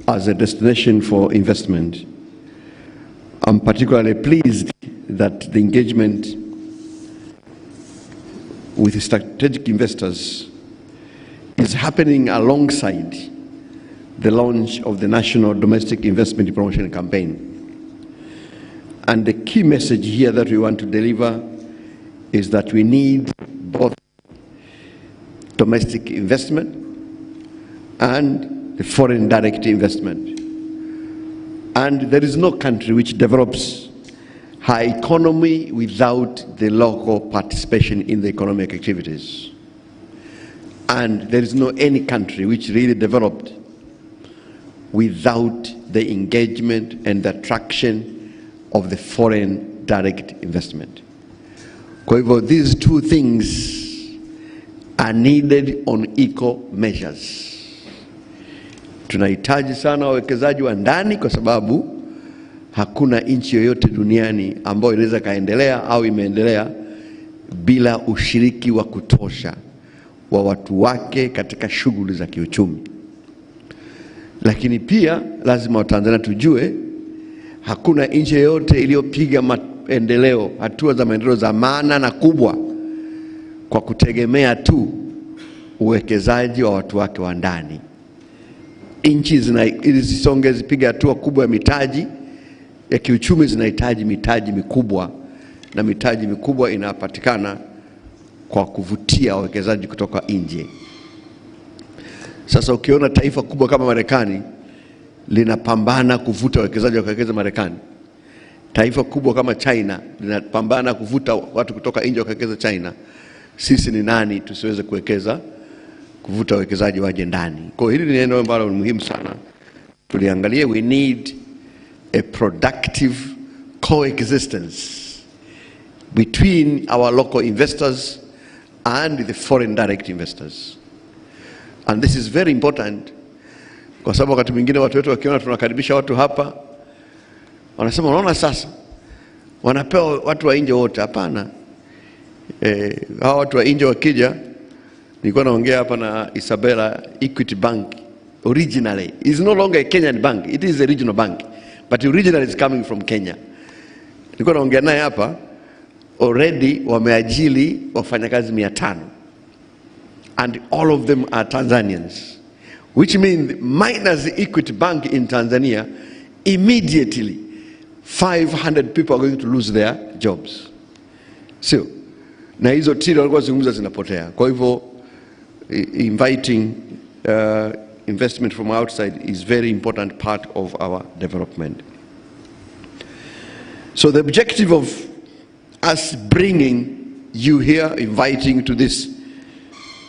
as a destination for investment. I'm particularly pleased that the engagement with strategic investors is happening alongside the launch of the National Domestic Investment Promotion Campaign. And the key message here that we want to deliver is that we need both domestic investment and the foreign direct investment. And there is no country which develops high economy without the local participation in the economic activities. And there is no any country which really developed without the engagement and the attraction of the foreign direct investment. Kwa hivyo, these two things are needed on equal measures. Tunahitaji sana wawekezaji wa ndani, kwa sababu hakuna nchi yoyote duniani ambayo inaweza kaendelea au imeendelea bila ushiriki wa kutosha wa watu wake katika shughuli za kiuchumi. Lakini pia lazima Watanzania tujue hakuna nchi yoyote iliyopiga maendeleo, hatua za maendeleo za maana na kubwa kwa kutegemea tu uwekezaji wa watu wake wa ndani. Nchi ili zisonge zipiga hatua kubwa ya mitaji ya kiuchumi zinahitaji mitaji mikubwa, na mitaji mikubwa inapatikana kwa kuvutia wawekezaji kutoka nje. Sasa ukiona taifa kubwa kama Marekani linapambana kuvuta wawekezaji wakawekeza Marekani, taifa kubwa kama China linapambana kuvuta watu kutoka nje wakawekeza China, sisi ni nani tusiweze kuvuta wawekezaji waje ndani? Kwa hili ni neno ambalo ni muhimu sana tuliangalie. We need a productive coexistence between our local investors and the foreign direct investors. And this is very important, kwa sababu wakati mwingine watu wetu wakiona tunakaribisha watu hapa, wanasema unaona sasa wanapewa watu wa nje wote. Hapana. Hao watu wa nje wakija, nilikuwa naongea hapa na Isabella, Equity Bank originally is no longer a Kenyan bank, it is a regional bank, but originally is coming from Kenya. Nilikuwa naongea naye hapa, already wameajili wafanyakazi 500, and all of them are Tanzanians. which means minus the Equity Bank in Tanzania, immediately 500 people are going to lose their jobs. So, na hizo tili walikuwa zungumza zinapotea. Kwa hivyo, inviting investment from outside is very important part of our development. So the objective of us bringing you here, inviting to this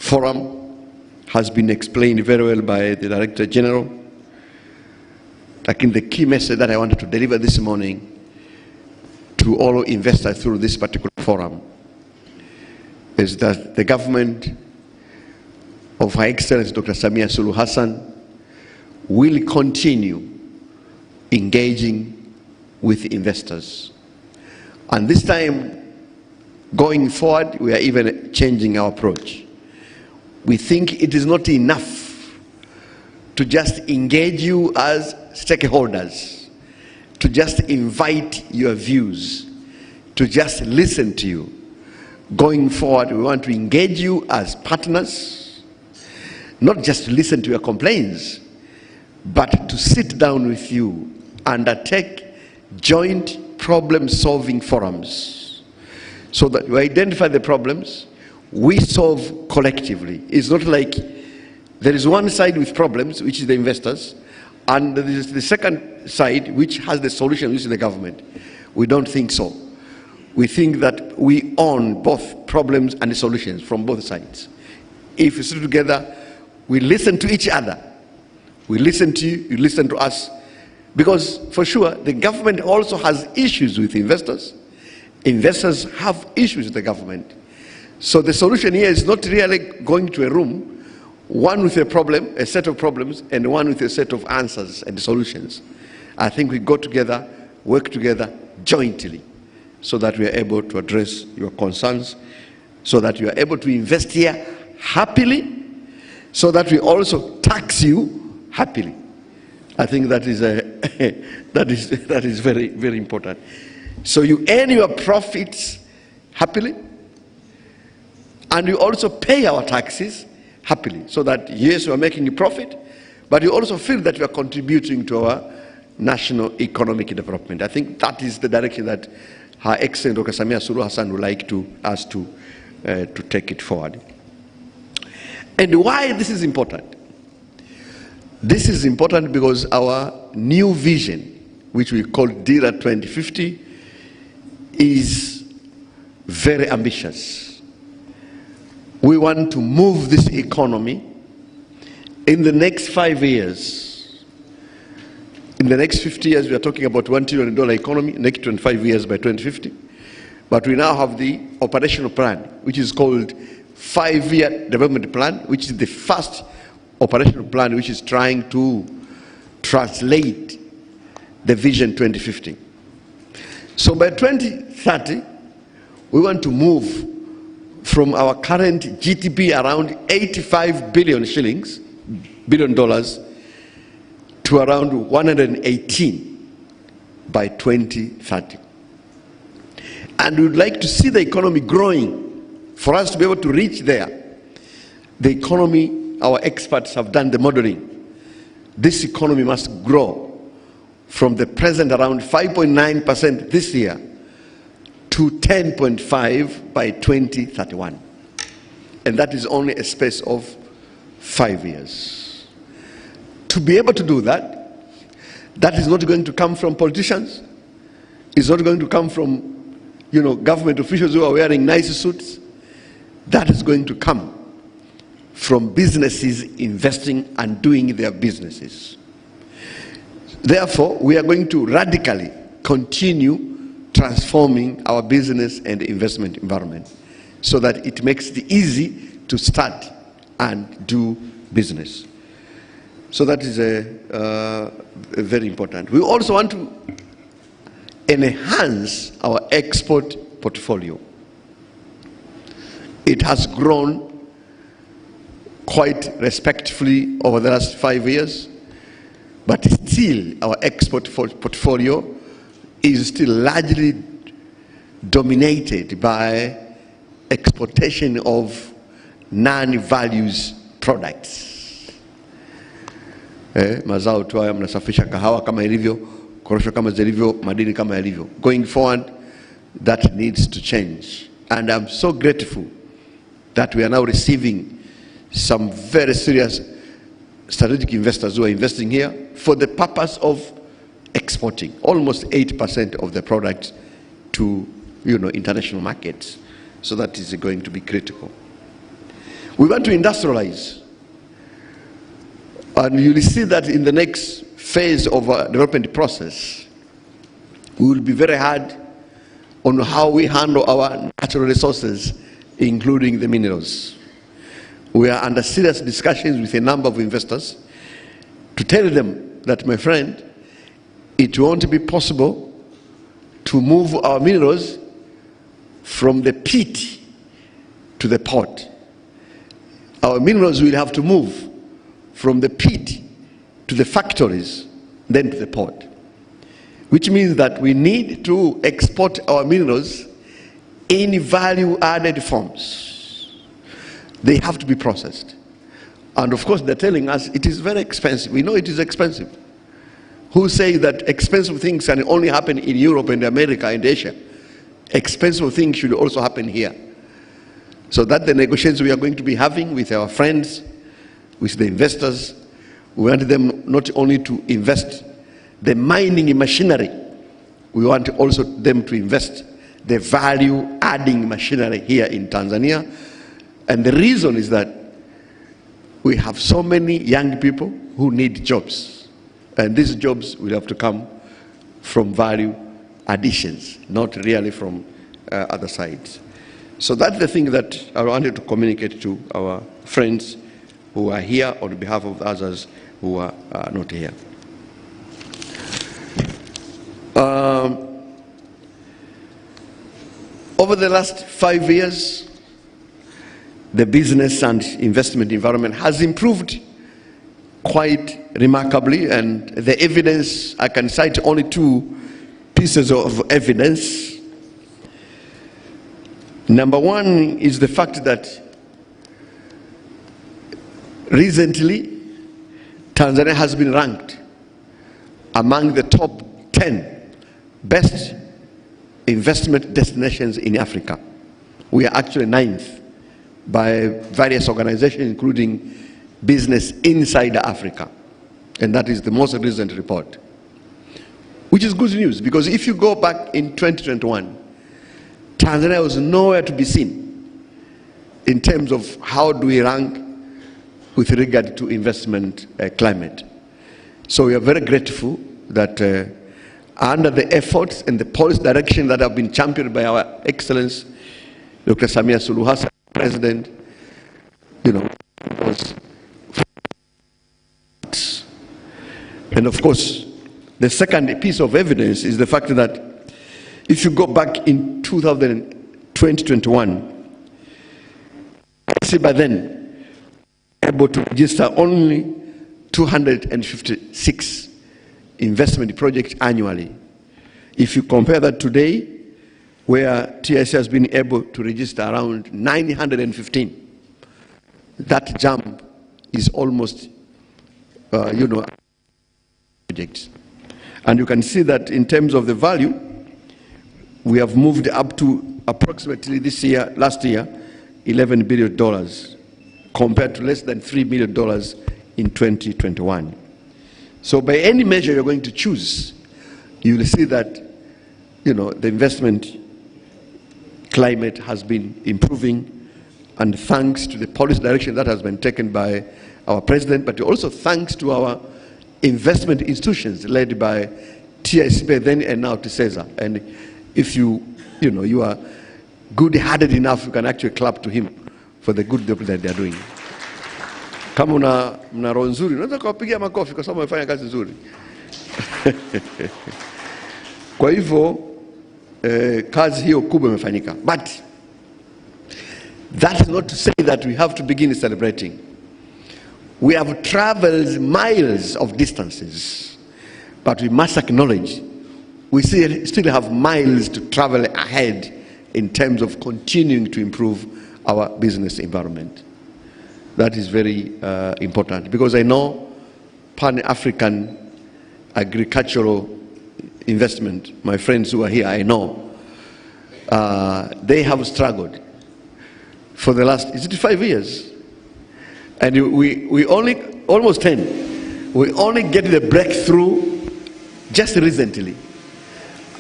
forum, has been explained very well by the Director General. Like in the key message that I wanted to deliver this morning to all investors through this particular forum is that the government of Her Excellency Dr. Samia Suluhu Hassan will continue engaging with investors. And this time, going forward, we are even changing our approach. We think it is not enough to just engage you as stakeholders, to just invite your views, to just listen to you. Going forward, we want to engage you as partners, not just to listen to your complaints, but to sit down with you, undertake joint problem-solving forums, so that we identify the problems, we solve collectively. It's not like there is one side with problems, which is the investors, and there is the second side, which has the solution, which is the government. We don't think so. We think that we own both problems and the solutions from both sides. If we sit together, we listen to each other. We listen to you, you listen to us. Because for sure, the government also has issues with investors. Investors have issues with the government. So the solution here is not really going to a room, one with a problem, a set of problems, and one with a set of answers and solutions. I think we go together, work together jointly, so that we are able to address your concerns, so that you are able to invest here happily, so that we also tax you happily. I think that is that is very, very important. So you earn your profits happily, and you also pay our taxes happily, so that yes, you are making a profit, but you also feel that you are contributing to our national economic development. I think that is the direction that Her Excellency Dr. Samia Suluhu Hassan would like us to take it forward. And why this is important? This is important because our new vision, which we call DIRA 2050, is very ambitious. We want to move this economy in the next 5 years. In the next 50 years, we are talking about $1 trillion economy, next 25 years by 2050. But we now have the operational plan, which is called 5-year development plan, which is the first operational plan which is trying to translate the Vision 2050. So by 2030, we want to move from our current GDP around 85 billion shillings, billion dollars, to around 118 by 2030. And we would like to see the economy growing. For us to be able to reach there, the economy, our experts have done the modeling. This economy must grow from the present around 5.9% this year to 10.5% by 2031. And that is only a space of 5 years. To be able to do that, that is not going to come from politicians. It's not going to come from, government officials who are wearing nice suits. That is going to come from businesses investing and doing their businesses. Therefore, we are going to radically continue transforming our business and investment environment so that it makes it easy to start and do business. So that is very important. We also want to enhance our export portfolio. It has grown quite respectively over the last 5 years, but still our export portfolio is still largely dominated by exportation of non-values products. mazao tu haya, mnasafisha kahawa kama ilivyo, korosho kama zilivyo, madini kama yalivyo. Going forward, that needs to change. And I'm so grateful that we are now receiving some very serious strategic investors who are investing here for the purpose of exporting almost 80% of the product to, international markets. So that is going to be critical. We want to industrialize. And you will see that in the next phase of our development process, we will be very hard on how we handle our natural resources, including the minerals. We are under serious discussions with a number of investors to tell them that, my friend, it won't be possible to move our minerals from the pit to the port. Our minerals will have to move from the pit to the factories, then to the port. Which means that we need to export our minerals in value-added forms. They have to be processed. And of course, they're telling us it is very expensive. We know it is expensive. Who say that expensive things can only happen in Europe and America and Asia? Expensive things should also happen here. So that the negotiations we are going to be having with our friends, with the investors, we want them not only to invest the mining machinery, we want also them to invest the value-adding machinery here in Tanzania. And the reason is that we have so many young people who need jobs. And these jobs will have to come from value additions, not really from other sides. So that's the thing that I wanted to communicate to our friends who are here on behalf of others who are not here. Over the last 5 years, the business and investment environment has improved quite remarkably, and the evidence, I can cite only 2 pieces of evidence. Number one is the fact that recently Tanzania has been ranked among the top 10 best investment destinations in Africa. We are actually 9th by various organizations, including Business Inside Africa. And that is the most recent report. Which is good news, because if you go back in 2021, Tanzania was nowhere to be seen in terms of how do we rank with regard to investment climate. So we are very grateful that under the efforts and the policy direction that have been championed by our Excellence, Dr. Samia Suluhu Hassan, President, and of course, the second piece of evidence is the fact that if you go back in 2021, see by then, able to register only 256 investment projects annually. If you compare that today, where TIC has been able to register around 915, that jump is almost, projects. And you can see that in terms of the value, we have moved up to approximately last year, $11 billion, compared to less than $3 billion in 2021. So by any measure you're going to choose, you will see that, the investment climate has been improving, and thanks to the policy direction that has been taken by our president, but also thanks to our investment institutions led by TICP then and now TISEZA. And if you are good-hearted enough, you can actually clap to him for the good job that they are doing. Kama una roho nzuri, unaweza kuwapigia makofi kwa sababu wamefanya kazi nzuri. Kwa hivyo kazi hiyo kubwa imefanyika. But that is not to say that we have to begin celebrating. We have traveled miles of distances, but we must acknowledge we still have miles to travel ahead in terms of continuing to improve our business environment. That is very important, because I know Pan-African agricultural investment. My friends who are here, I know, they have struggled for the last, is it 5 years? And we only, almost 10, we only get the breakthrough just recently.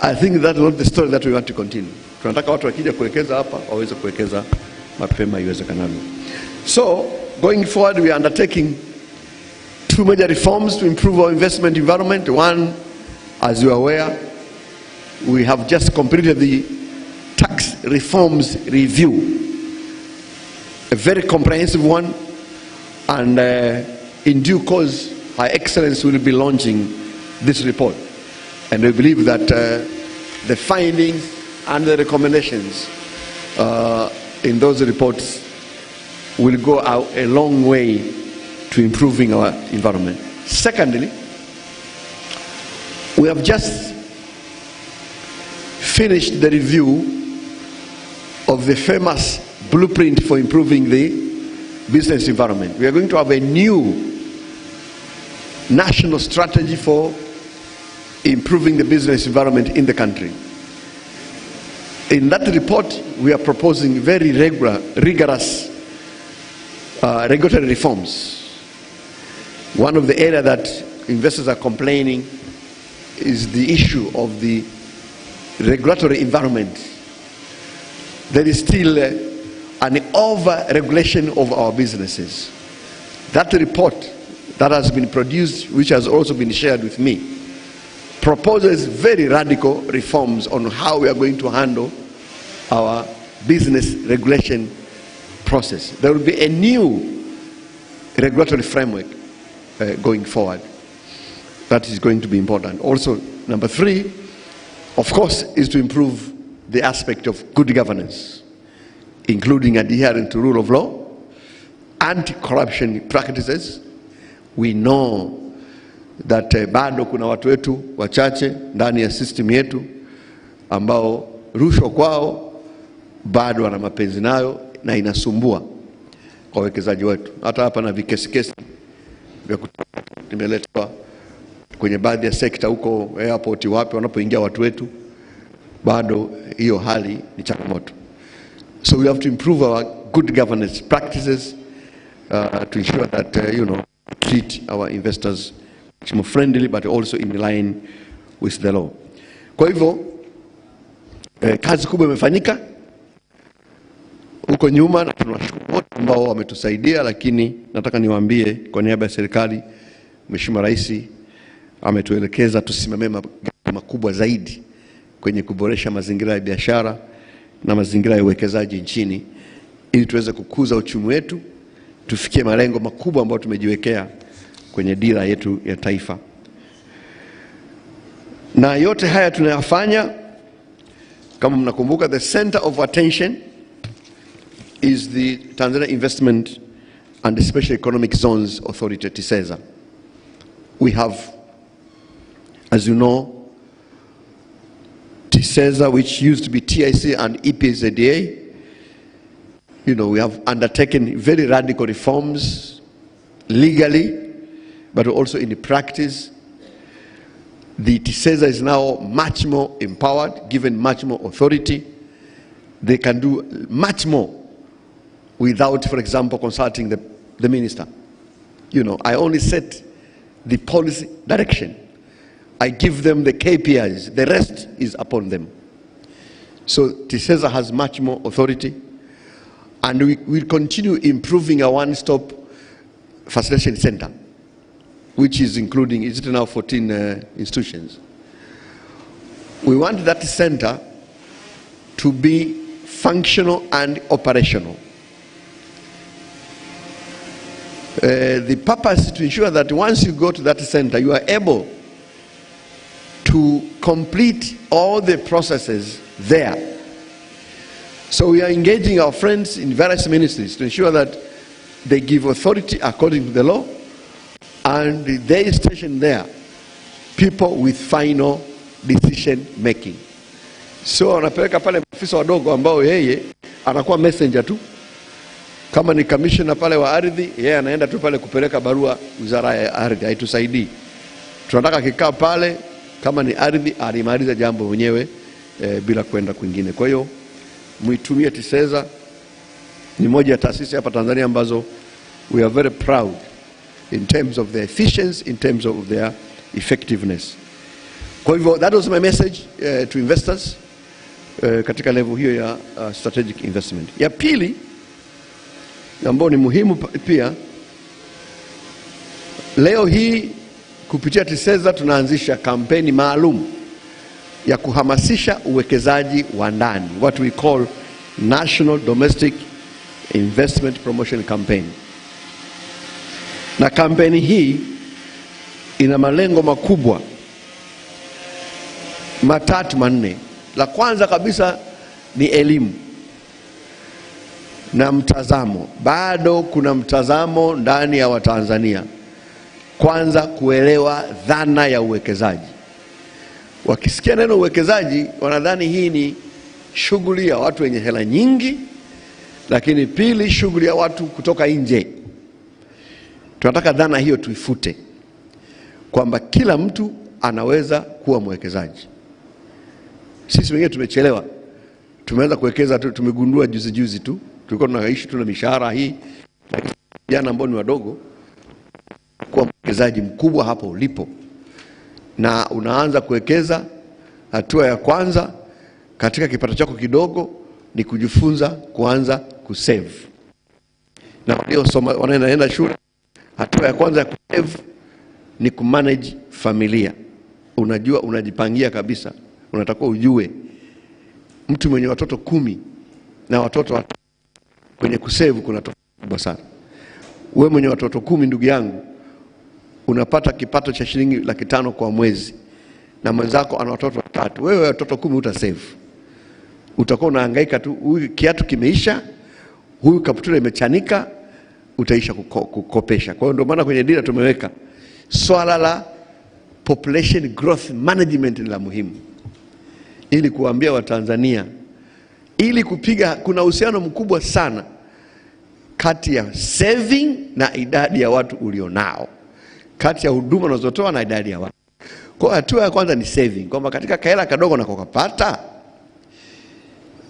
I think that's not the story that we want to continue. Tunataka watu wakija kuwekeza hapa waweze kuwekeza mapema iwezekanavyo. So, going forward, we are undertaking 2 major reforms to improve our investment environment. One, as you are aware, we have just completed the tax reforms review, a very comprehensive one, and in due course, Her Excellency will be launching this report. And we believe that the findings and the recommendations in those reports will go out a long way to improving our environment. Secondly, we have just finished the review of the famous blueprint for improving the business environment. We are going to have a new national strategy for improving the business environment in the country. In that report, we are proposing very rigorous regulatory reforms. One of the areas that investors are complaining is the issue of the regulatory environment. There is still an over-regulation of our businesses. That report that has been produced, which has also been shared with me, proposes very radical reforms on how we are going to handle our business regulation process. There will be a new regulatory framework going forward. That is going to be important. Also, number 3, of course, is to improve the aspect of good governance, including adhering to rule of law, anti-corruption practices. We know that bado kuna watu wetu wachache ndani ya system yetu ambao rushwa kwao bado wana mapenzi nayo na inasumbua kwa wawekezaji wetu. Hata hapa na vikesi vya nimeletwa kwenye baadhi ya sekta huko airport wapi wanapoingia watu wetu, bado hiyo hali ni changamoto. So we have to improve our good governance practices to ensure that treat our investors more friendly but also in line with the law. Kwa hivyo kazi kubwa imefanyika huko nyuma na tunawashukuru wote ambao wametusaidia, lakini nataka niwaambie kwa niaba ya serikali, Mheshimiwa Rais ametuelekeza tusimamie makubwa zaidi kwenye kuboresha mazingira ya biashara na mazingira ya uwekezaji nchini ili tuweze kukuza uchumi wetu, tufikie malengo makubwa ambayo tumejiwekea kwenye dira yetu ya taifa. Na yote haya tunayafanya, kama mnakumbuka, the center of attention is the Tanzania Investment and Special Economic Zones Authority, TISEZA. We have, as you know, TISEZA, which used to be TIC and EPZDA. We have undertaken very radical reforms legally, but also in the practice. The TISEZA is now much more empowered, given much more authority. They can do much more without, for example, consulting the minister. I only set the policy direction. I give them the KPIs. The rest is upon them. So TISEZA has much more authority, and we will continue improving our one-stop facilitation center, which is including, is it now 14 institutions. We want that center to be functional and operational. The purpose is to ensure that once you go to that center, you are able to complete all the processes there. So we are engaging our friends in various ministries to ensure that they give authority according to the law, and they station there people with final decision making. So wanapeleka pale maafisa wadogo ambao yeye anakuwa messenger tu, Kama ni commissioner pale wa ardhi, yeye anaenda tu pale kupeleka barua wizara ya ardhi, haitusaidii. Tunataka kikao pale, kama ni ardhi alimaliza jambo mwenyewe bila kwenda kwingine. Kwa hiyo muitumie TISEZA, ni moja ya taasisi hapa Tanzania ambazo we are very proud in terms of their efficiency, in terms of their effectiveness. Kwa hivyo that was my message to investors katika level hiyo ya strategic investment. Ya pili ambayo ni muhimu pia, leo hii kupitia TISEZA tunaanzisha kampeni maalum ya kuhamasisha uwekezaji wa ndani, what we call National Domestic Investment Promotion Campaign. Na kampeni hii ina malengo makubwa matatu manne. La kwanza kabisa ni elimu na mtazamo. Bado kuna mtazamo ndani ya Watanzania, kwanza kuelewa dhana ya uwekezaji. Wakisikia neno uwekezaji wanadhani hii ni shughuli ya watu wenye hela nyingi, lakini pili, shughuli ya watu kutoka nje. Tunataka dhana hiyo tuifute, kwamba kila mtu anaweza kuwa mwekezaji. Sisi wengine tumechelewa, tumeanza kuwekeza tu, tumegundua juzi tu, tulikuwa tunaishi tu na mishahara hii, lakini vijana ambao ni wadogo kuwa mwekezaji mkubwa hapo ulipo. Na unaanza kuwekeza, hatua ya kwanza katika kipato chako kidogo ni kujifunza kuanza kusave. Na waliosoma wanaenda shule, hatua ya kwanza ya kusave ni kumanage familia. Unajua, unajipangia kabisa. Unatakiwa ujue mtu mwenye watoto 10 na watoto kwenye kusave kuna tofauti kubwa sana. Wewe mwenye watoto 10, ndugu yangu, unapata kipato cha shilingi 500,000 kwa mwezi, na mwenzako ana watoto 3. Wewe watoto 10 utasave. Utakuwa unahangaika tu, huyu kiatu kimeisha, huyu kaptula imechanika, utaisha kukopesha. Kwa hiyo ndio maana kwenye dira tumeweka swala la population growth management la muhimu, ili kuambia Watanzania, ili kupiga, kuna uhusiano mkubwa sana kati ya saving na idadi ya watu ulionao, kati ya huduma unazotoa na idadi ya watu. Kwa hatua ya kwanza ni saving, kwamba katika hela kadogo na kokapata,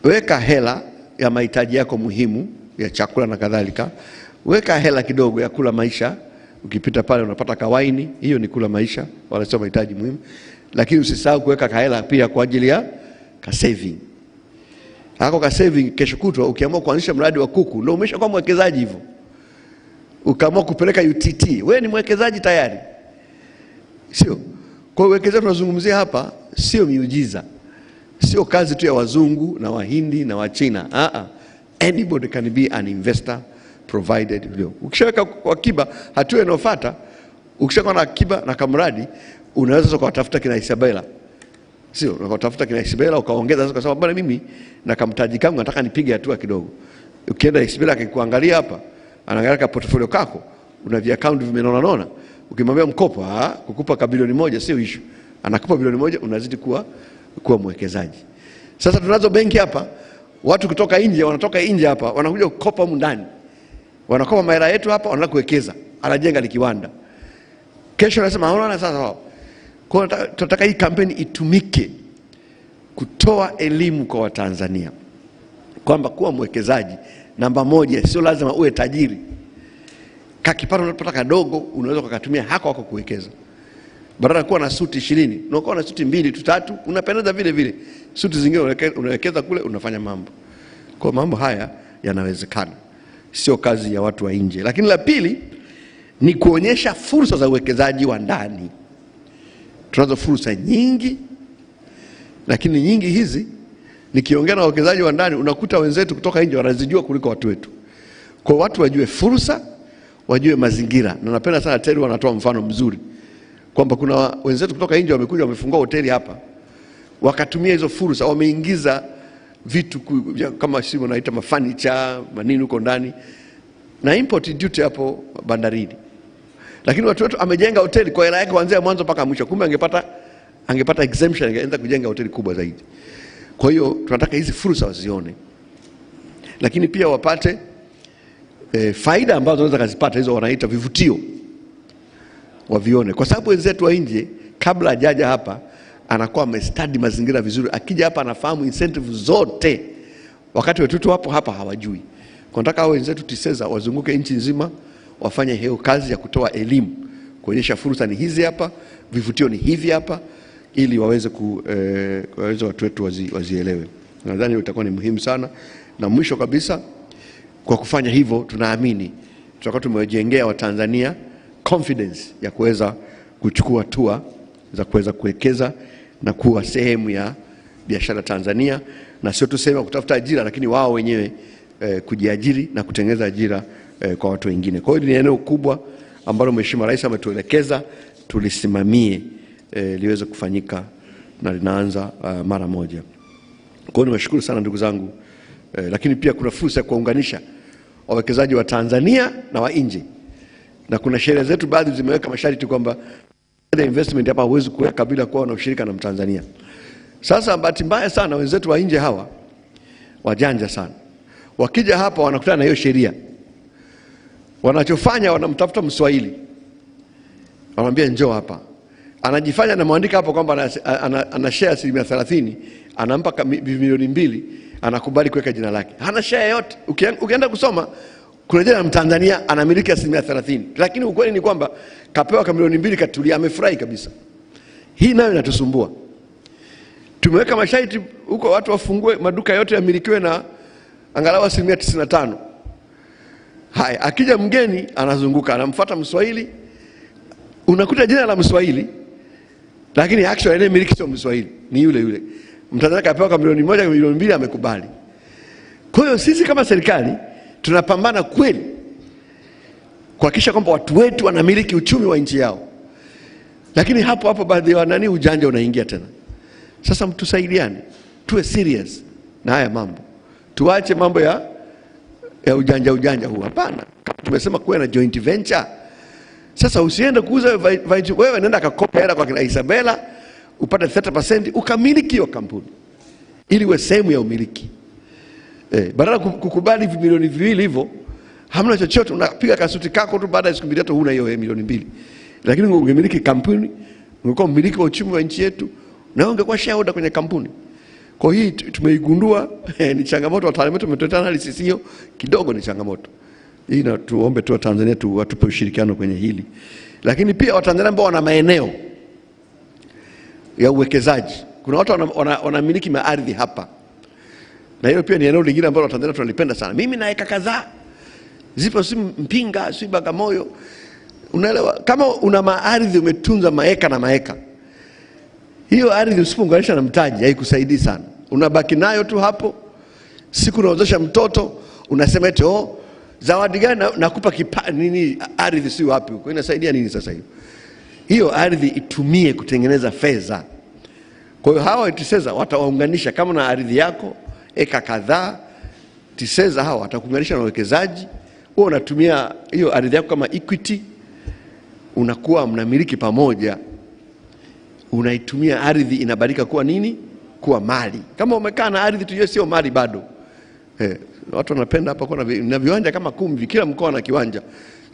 weka hela ya mahitaji yako muhimu ya chakula na kadhalika. Weka hela kidogo ya kula maisha, ukipita pale unapata kawaini, hiyo ni kula maisha, wala sio mahitaji muhimu. Lakini usisahau kuweka hela pia kwa ajili ya saving. Hako saving, kesho kutwa ukiamua kuanzisha mradi wa kuku, ndio umeshakuwa mwekezaji hivyo. Ukaamua kupeleka UTT, wewe ni mwekezaji tayari. Sio? Kwa uwekezaji tunazungumzia hapa sio miujiza. Sio kazi tu ya wazungu na wahindi na wachina. Anybody can be an investor provided. Ukishaweka akiba, hatua inayofuata, ukishaweka na akiba na kamradi, unaweza kutafuta kina Isabella. Sio, unatafuta kina Isabella ukaongeza sasa, kwa sababu bwana mimi na kamtaji kangu nataka nipige hatua kidogo. Ukienda Isabella akikuangalia hapa, anaangalia portfolio kako, una vya account vimenona. Ukimwambia mkopo, kukupa kabilioni 1 sio issue. Anakupa bilioni 1, unazidi kuwa mwekezaji. Sasa tunazo benki hapa, watu kutoka nje wanatoka nje hapa, wanakuja kukopa humu ndani. Wanakopa mahela yetu hapa, wanaenda kuwekeza, anajenga kiwanda. Kesho anasema unaona sasa. Kwa hiyo tunataka hii kampeni itumike kutoa elimu kwa Watanzania kwamba kuwa mwekezaji namba 1 sio lazima uwe tajiri. Kipato unapata kadogo unaweza kukatumia hako kuwekeza. Badala kuwa na suti 20, unakuwa na suti 2 3, unapendeza vile vile. Suti zingine unawekeza kule, unafanya mambo. Kwa mambo haya yanawezekana. Sio kazi ya watu wa nje. Lakini la pili ni kuonyesha fursa za uwekezaji wa ndani. Tunazo fursa nyingi, lakini nyingi hizi nikiongea na wawekezaji wa ndani unakuta wenzetu kutoka nje wanazijua kuliko watu wetu. Kwa watu wajue fursa, wajue mazingira. Na napenda sana Terry wanatoa mfano mzuri kwamba kuna wenzetu kutoka nje wamekuja wamefungua hoteli hapa, wakatumia hizo fursa, wameingiza vitu kama sisi wanaita mafurniture, manini huko ndani, na import duty hapo bandarini. Lakini watu wetu amejenga hoteli kwa hela yake kuanzia mwanzo mpaka mwisho. Kumbe angepata exemption, angeanza kujenga hoteli kubwa zaidi. Kwa hiyo tunataka hizi fursa wasione. Lakini pia wapate faida ambazo wanaweza kuzipata hizo wanaita vivutio wavione, kwa sababu wenzetu wa nje kabla hajaja hapa anakuwa amestudy mazingira vizuri, akija hapa anafahamu incentive zote, wakati wetu hapo hapa hawajui. Tunataka hao wenzetu TISEZA wazunguke nchi nzima, wafanye hiyo kazi ya kutoa elimu, kuonyesha fursa ni hizi hapa, vivutio ni hivi hapa, ili waweze watu wetu wazielewe. Nadhani itakuwa ni muhimu sana. Na mwisho kabisa, kwa kufanya hivyo tunaamini tutakuwa tumewajengea Watanzania confidence ya kuweza kuchukua hatua za kuweza kuwekeza na kuwa sehemu ya biashara Tanzania, na sio tuseme kutafuta ajira, lakini wao wenyewe kujiajiri na kutengeneza ajira kwa watu wengine. Kwa hiyo ni eneo kubwa ambalo Mheshimiwa Rais ametuelekeza tulisimamie liweze kufanyika na linaanza mara moja. Kwa hiyo niwashukuru sana ndugu zangu, lakini pia kuna fursa ya kuunganisha wawekezaji wa Tanzania na wa nje, na kuna sheria zetu baadhi zimeweka masharti kwamba investment hapa huwezi kuweka bila kuwa na ushirika na Mtanzania. Sasa bahati mbaya sana wenzetu wa nje hawa wajanja sana, wakija hapa wanakutana na hiyo sheria, wanachofanya wanamtafuta Mswahili, wanamwambia njoo hapa, anajifanya na muandika hapo kwamba ana share 30%, anampa milioni 2, anakubali kuweka jina lake, hana share yote. Ukienda kusoma kuna jina la Mtanzania anamiliki 30%, lakini ukweli ni kwamba kapewa milioni 2 katulia, amefurahi kabisa. Hii nayo inatusumbua. Tumeweka masharti huko watu wafungue maduka yote yamilikiwe na angalau 95%. Haya, akija mgeni anazunguka anamfuata Mswahili, unakuta jina la Mswahili lakini actually ile miliki sio Mswahili, ni yule yule. Mtanzania kapewa milioni 1 milioni 2 amekubali. Kwa hiyo sisi kama serikali tunapambana kweli kuhakikisha kwamba watu wetu wanamiliki uchumi wa nchi yao, lakini hapo baadhi ya nani ujanja unaingia tena. Sasa mtusaidiane, tuwe serious na haya mambo, tuache mambo ya ujanja huu. Hapana, tumesema kuwe na joint venture. Sasa usiende kuuza wewe, nenda kakopa hela kwa kina Isabella upate 30% ukamiliki hiyo kampuni ili uwe sehemu ya umiliki. Badala kukubali milioni 2 hivyo, hamna chochote, unapiga kasuti kako tu, baada ya siku 2 huna hiyo milioni 2. Lakini ungemiliki kampuni, ungekuwa mmiliki wa uchumi wa nchi yetu, na ungekuwa shareholder kwenye kampuni. Kwa hii tumeigundua ni changamoto, wataalamu wetu wametolea analysis hiyo, kidogo ni changamoto. Hii na tuombe tu Tanzania watupe ushirikiano kwenye hili. Lakini pia Watanzania ambao wana maeneo ya uwekezaji, kuna watu wanamiliki maardhi hapa, na hiyo pia ni eneo lingine ambalo Watanzania tunalipenda sana. Mimi na eka kadhaa zipo, si Mpinga, si Bagamoyo. Unaelewa, kama una maardhi umetunza maeka na maeka, hiyo ardhi usipounganisha na mtaji haikusaidii sana. Unabaki nayo tu hapo, siku unaozesha mtoto unasema eti zawadi gani nakupa nini, ardhi si wapi huko, inasaidia nini sasa hiyo? Hiyo ardhi itumie kutengeneza fedha. Kwa hiyo hawa TISEZA watawaunganisha, kama na ardhi yako eka kadhaa, TISEZA hawa watakuunganisha na wawekezaji. Wewe unatumia hiyo ardhi yako kama equity, unakuwa mnamiliki pamoja, unaitumia ardhi, inabadilika kuwa nini? Kuwa mali. Kama umekaa na ardhi tu, sio mali bado. Watu wanapenda hapa kuna na viwanja kama 10, kila mkoa na kiwanja.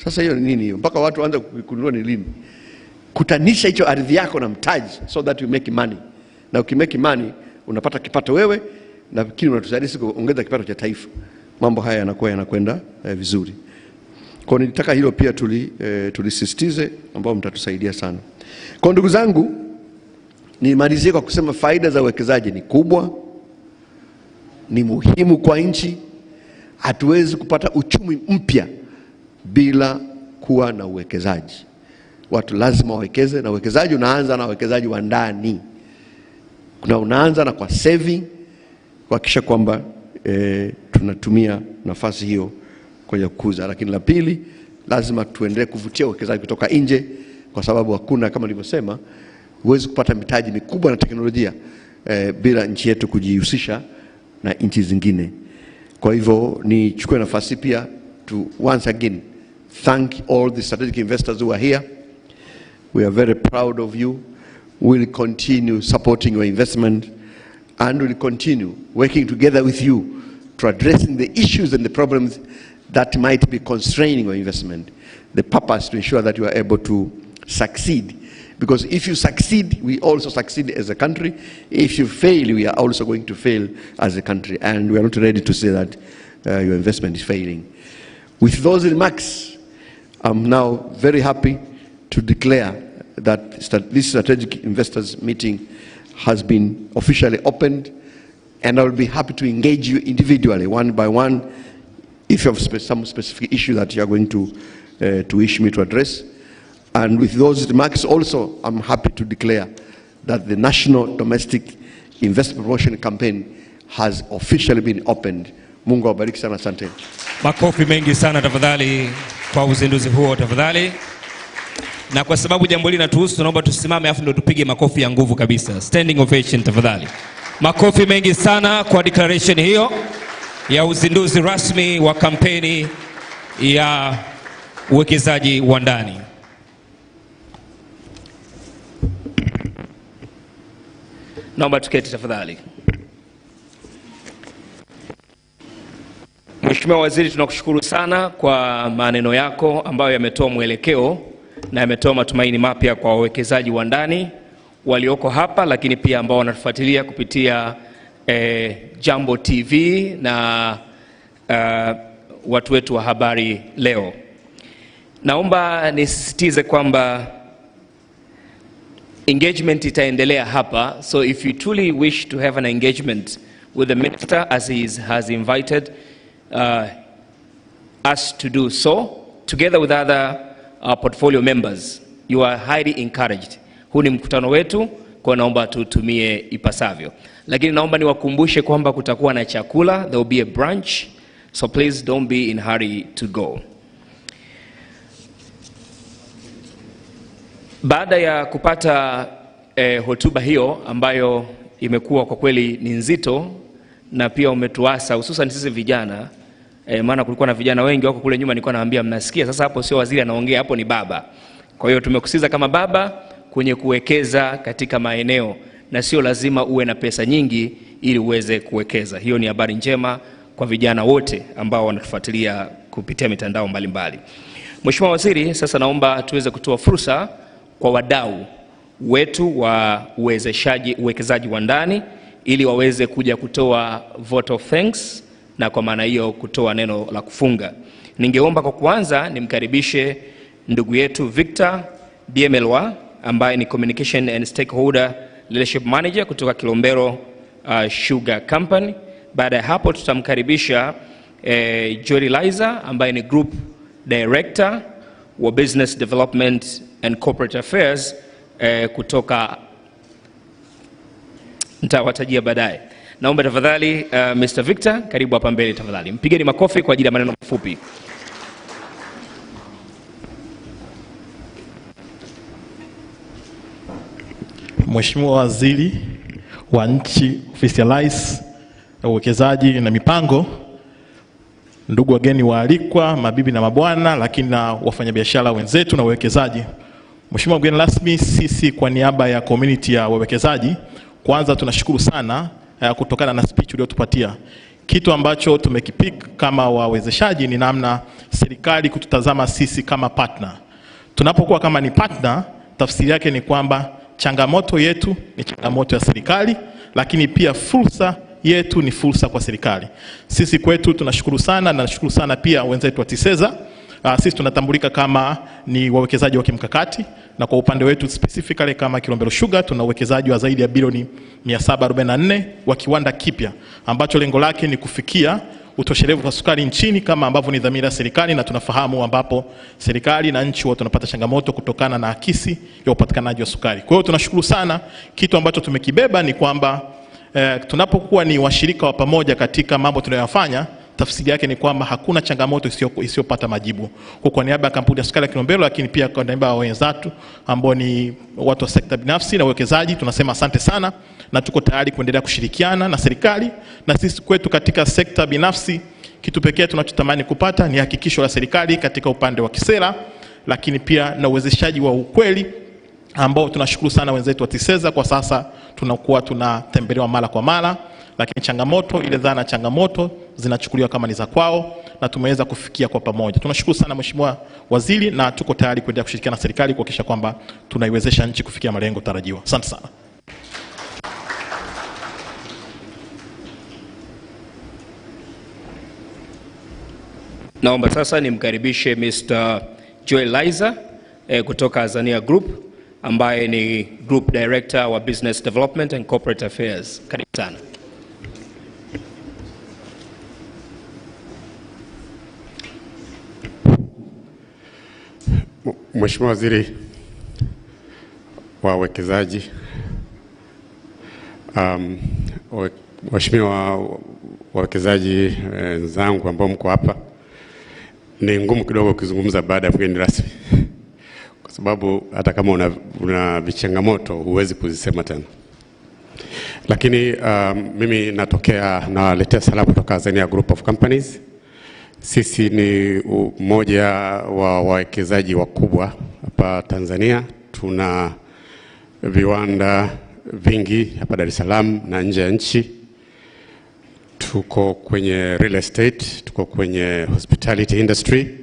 Sasa hiyo ni nini hiyo? Mpaka watu waanze kununua ni lini? Kutanisha hicho ardhi yako na mtaji, so that you make money. Na ukimake money unapata kipato wewe, na kile unatusaidia kuongeza kipato cha taifa. Mambo haya yanakwenda vizuri. Kwa nilitaka hilo pia tulisisitize, ambao mtatusaidia sana. Kwa ndugu zangu, nimalizie kwa kusema faida za uwekezaji ni kubwa, ni muhimu kwa nchi. Hatuwezi kupata uchumi mpya bila kuwa na uwekezaji. Watu lazima wawekeze, na uwekezaji unaanza na uwekezaji wa ndani. Unaanza na kwa saving, kuhakikisha kwamba tunatumia nafasi hiyo kwa kukuza. Lakini la pili, lazima tuendelee kuvutia uwekezaji kutoka nje, kwa sababu hakuna, kama nilivyosema, huwezi kupata mitaji mikubwa na teknolojia bila nchi yetu kujihusisha na nchi zingine. Kwa hivyo nichukue nafasi pia to once again thank all the strategic investors who are here. We are very proud of you. We will continue supporting your investment, and we will continue working together with you to addressing the issues and the problems that might be constraining your investment. The purpose to ensure that you are able to succeed. Because if you succeed, we also succeed as a country. If you fail, we are also going to fail as a country. And we are not ready to say that your investment is failing. With those remarks, I'm now very happy to declare that this strategic investors meeting has been officially opened, and I will be happy to engage you individually, one by one, if you have some specific issue that you are going to wish me to address. And with those remarks also, I'm happy to declare that the National Domestic Investment Promotion Campaign has officially been opened. Mungu awabariki sana, asante. Makofi mengi sana tafadhali kwa uzinduzi huo tafadhali. Na kwa sababu jambo hili linatuhusu, tunaomba tusimame afu ndio tupige makofi ya nguvu kabisa. Standing ovation tafadhali. Makofi mengi sana kwa declaration hiyo ya uzinduzi rasmi wa kampeni ya uwekezaji wa ndani. Naomba tuketi tafadhali. Mheshimiwa Waziri, tunakushukuru sana kwa maneno yako ambayo yametoa mwelekeo na yametoa matumaini mapya kwa wawekezaji wa ndani walioko hapa, lakini pia ambao wanatufuatilia kupitia JAMBO TV na watu wetu wa habari leo. Naomba nisisitize kwamba engagement itaendelea hapa. So if you truly wish to have an engagement with the minister as he has invited us to do so, together with other portfolio members, you are highly encouraged. Huu ni mkutano wetu, kwa naomba tutumie ipasavyo. Lakini naomba niwakumbushe kwamba kutakuwa na chakula, there will be a brunch, so please don't be in hurry to go. Baada ya kupata hotuba hiyo ambayo imekuwa kwa kweli ni nzito na pia umetuasa hususan sisi vijana, maana kulikuwa na vijana wengi wako kule nyuma, nilikuwa naambia mnasikia sasa hapo sio waziri anaongea, hapo ni baba. Kwa hiyo tumekusiza kama baba kwenye kuwekeza katika maeneo, na sio lazima uwe na pesa nyingi ili uweze kuwekeza. Hiyo ni habari njema kwa vijana wote ambao wanatufuatilia kupitia mitandao mbalimbali. Mheshimiwa Waziri, sasa naomba tuweze kutoa fursa kwa wadau wetu wa uwekezaji wa ndani ili waweze kuja kutoa vote of thanks, na kwa maana hiyo kutoa neno la kufunga. Ningeomba kwa kwanza nimkaribishe ndugu yetu Victor BMLwa ambaye ni Communication and Stakeholder Leadership Manager kutoka Kilombero Sugar Company. Baada ya hapo tutamkaribisha Jory Liza ambaye ni Group Director wa Business Development and Corporate Affairs kutoka, nitawatajia baadaye. Naomba tafadhali Mr. Victor, karibu hapa mbele tafadhali. Mpigeni makofi kwa ajili ya maneno mafupi. Mheshimiwa Waziri wa Nchi, Ofisi ya Rais, Uwekezaji na Mipango, ndugu wageni waalikwa, mabibi na mabwana, lakini na wafanyabiashara wenzetu na wawekezaji. Mheshimiwa mgeni rasmi, sisi kwa niaba ya community ya wawekezaji, kwanza tunashukuru sana kutokana na speech uliotupatia. Kitu ambacho tumekipik kama wawezeshaji ni namna serikali kututazama sisi kama partner. Tunapokuwa kama ni partner, tafsiri yake ni kwamba changamoto yetu ni changamoto ya serikali, lakini pia fursa yetu ni fursa kwa serikali. Sisi kwetu tunashukuru sana, na nashukuru sana pia wenzetu wa TISEZA. Sisi tunatambulika kama ni wawekezaji wa kimkakati, na kwa upande wetu specifically kama Kilombero Sugar tuna uwekezaji wa zaidi ya bilioni 744 wa kiwanda kipya ambacho lengo lake ni kufikia utoshelevu wa sukari nchini kama ambavyo ni dhamira ya serikali, na tunafahamu ambapo serikali na nchi wote tunapata changamoto kutokana na akisi ya upatikanaji wa sukari. Kwa hiyo tunashukuru sana. Kitu ambacho tumekibeba ni kwamba tunapokuwa ni washirika wa pamoja katika mambo tunayofanya, tafsiri yake ni kwamba hakuna changamoto isiyopata majibu. Kwa niaba ya kampuni ya sukari ya Kilombero, lakini pia kwa niaba ya wenzetu ambao ni watu wa sekta binafsi na uwekezaji, tunasema asante sana, na tuko tayari kuendelea kushirikiana na serikali. Na sisi kwetu katika sekta binafsi, kitu pekee tunachotamani kupata ni hakikisho la serikali katika upande wa kisera, lakini pia na uwezeshaji wa ukweli ambao tunashukuru sana wenzetu wa TISEZA. Kwa sasa tunakuwa tunatembelewa mara kwa mara, lakini changamoto ile dhana changamoto zinachukuliwa kama ni za kwao, na tumeweza kufikia kwa pamoja. Tunashukuru sana Mheshimiwa Waziri, na tuko tayari kuendelea kushirikiana na serikali kuhakikisha kwamba tunaiwezesha nchi kufikia malengo tarajiwa. Asante sana. Naomba sasa nimkaribishe Mr. Joel Liza kutoka Azania Group, ambaye ni Group Director wa Business Development and Corporate Affairs. Karibu sana. Mheshimiwa Waziri wa Uwekezaji, Mheshimiwa wawekezaji wenzangu ambao mko hapa, ni ngumu kidogo kuzungumza baada ya mgeni rasmi, kwa sababu hata kama una vichangamoto huwezi kuzisema tena. Lakini mimi naletea salamu kutoka Azania Group of Companies. Sisi ni mmoja wa wawekezaji wakubwa hapa Tanzania. Tuna viwanda vingi hapa Dar es Salaam na nje ya nchi. Tuko kwenye real estate, tuko kwenye hospitality industry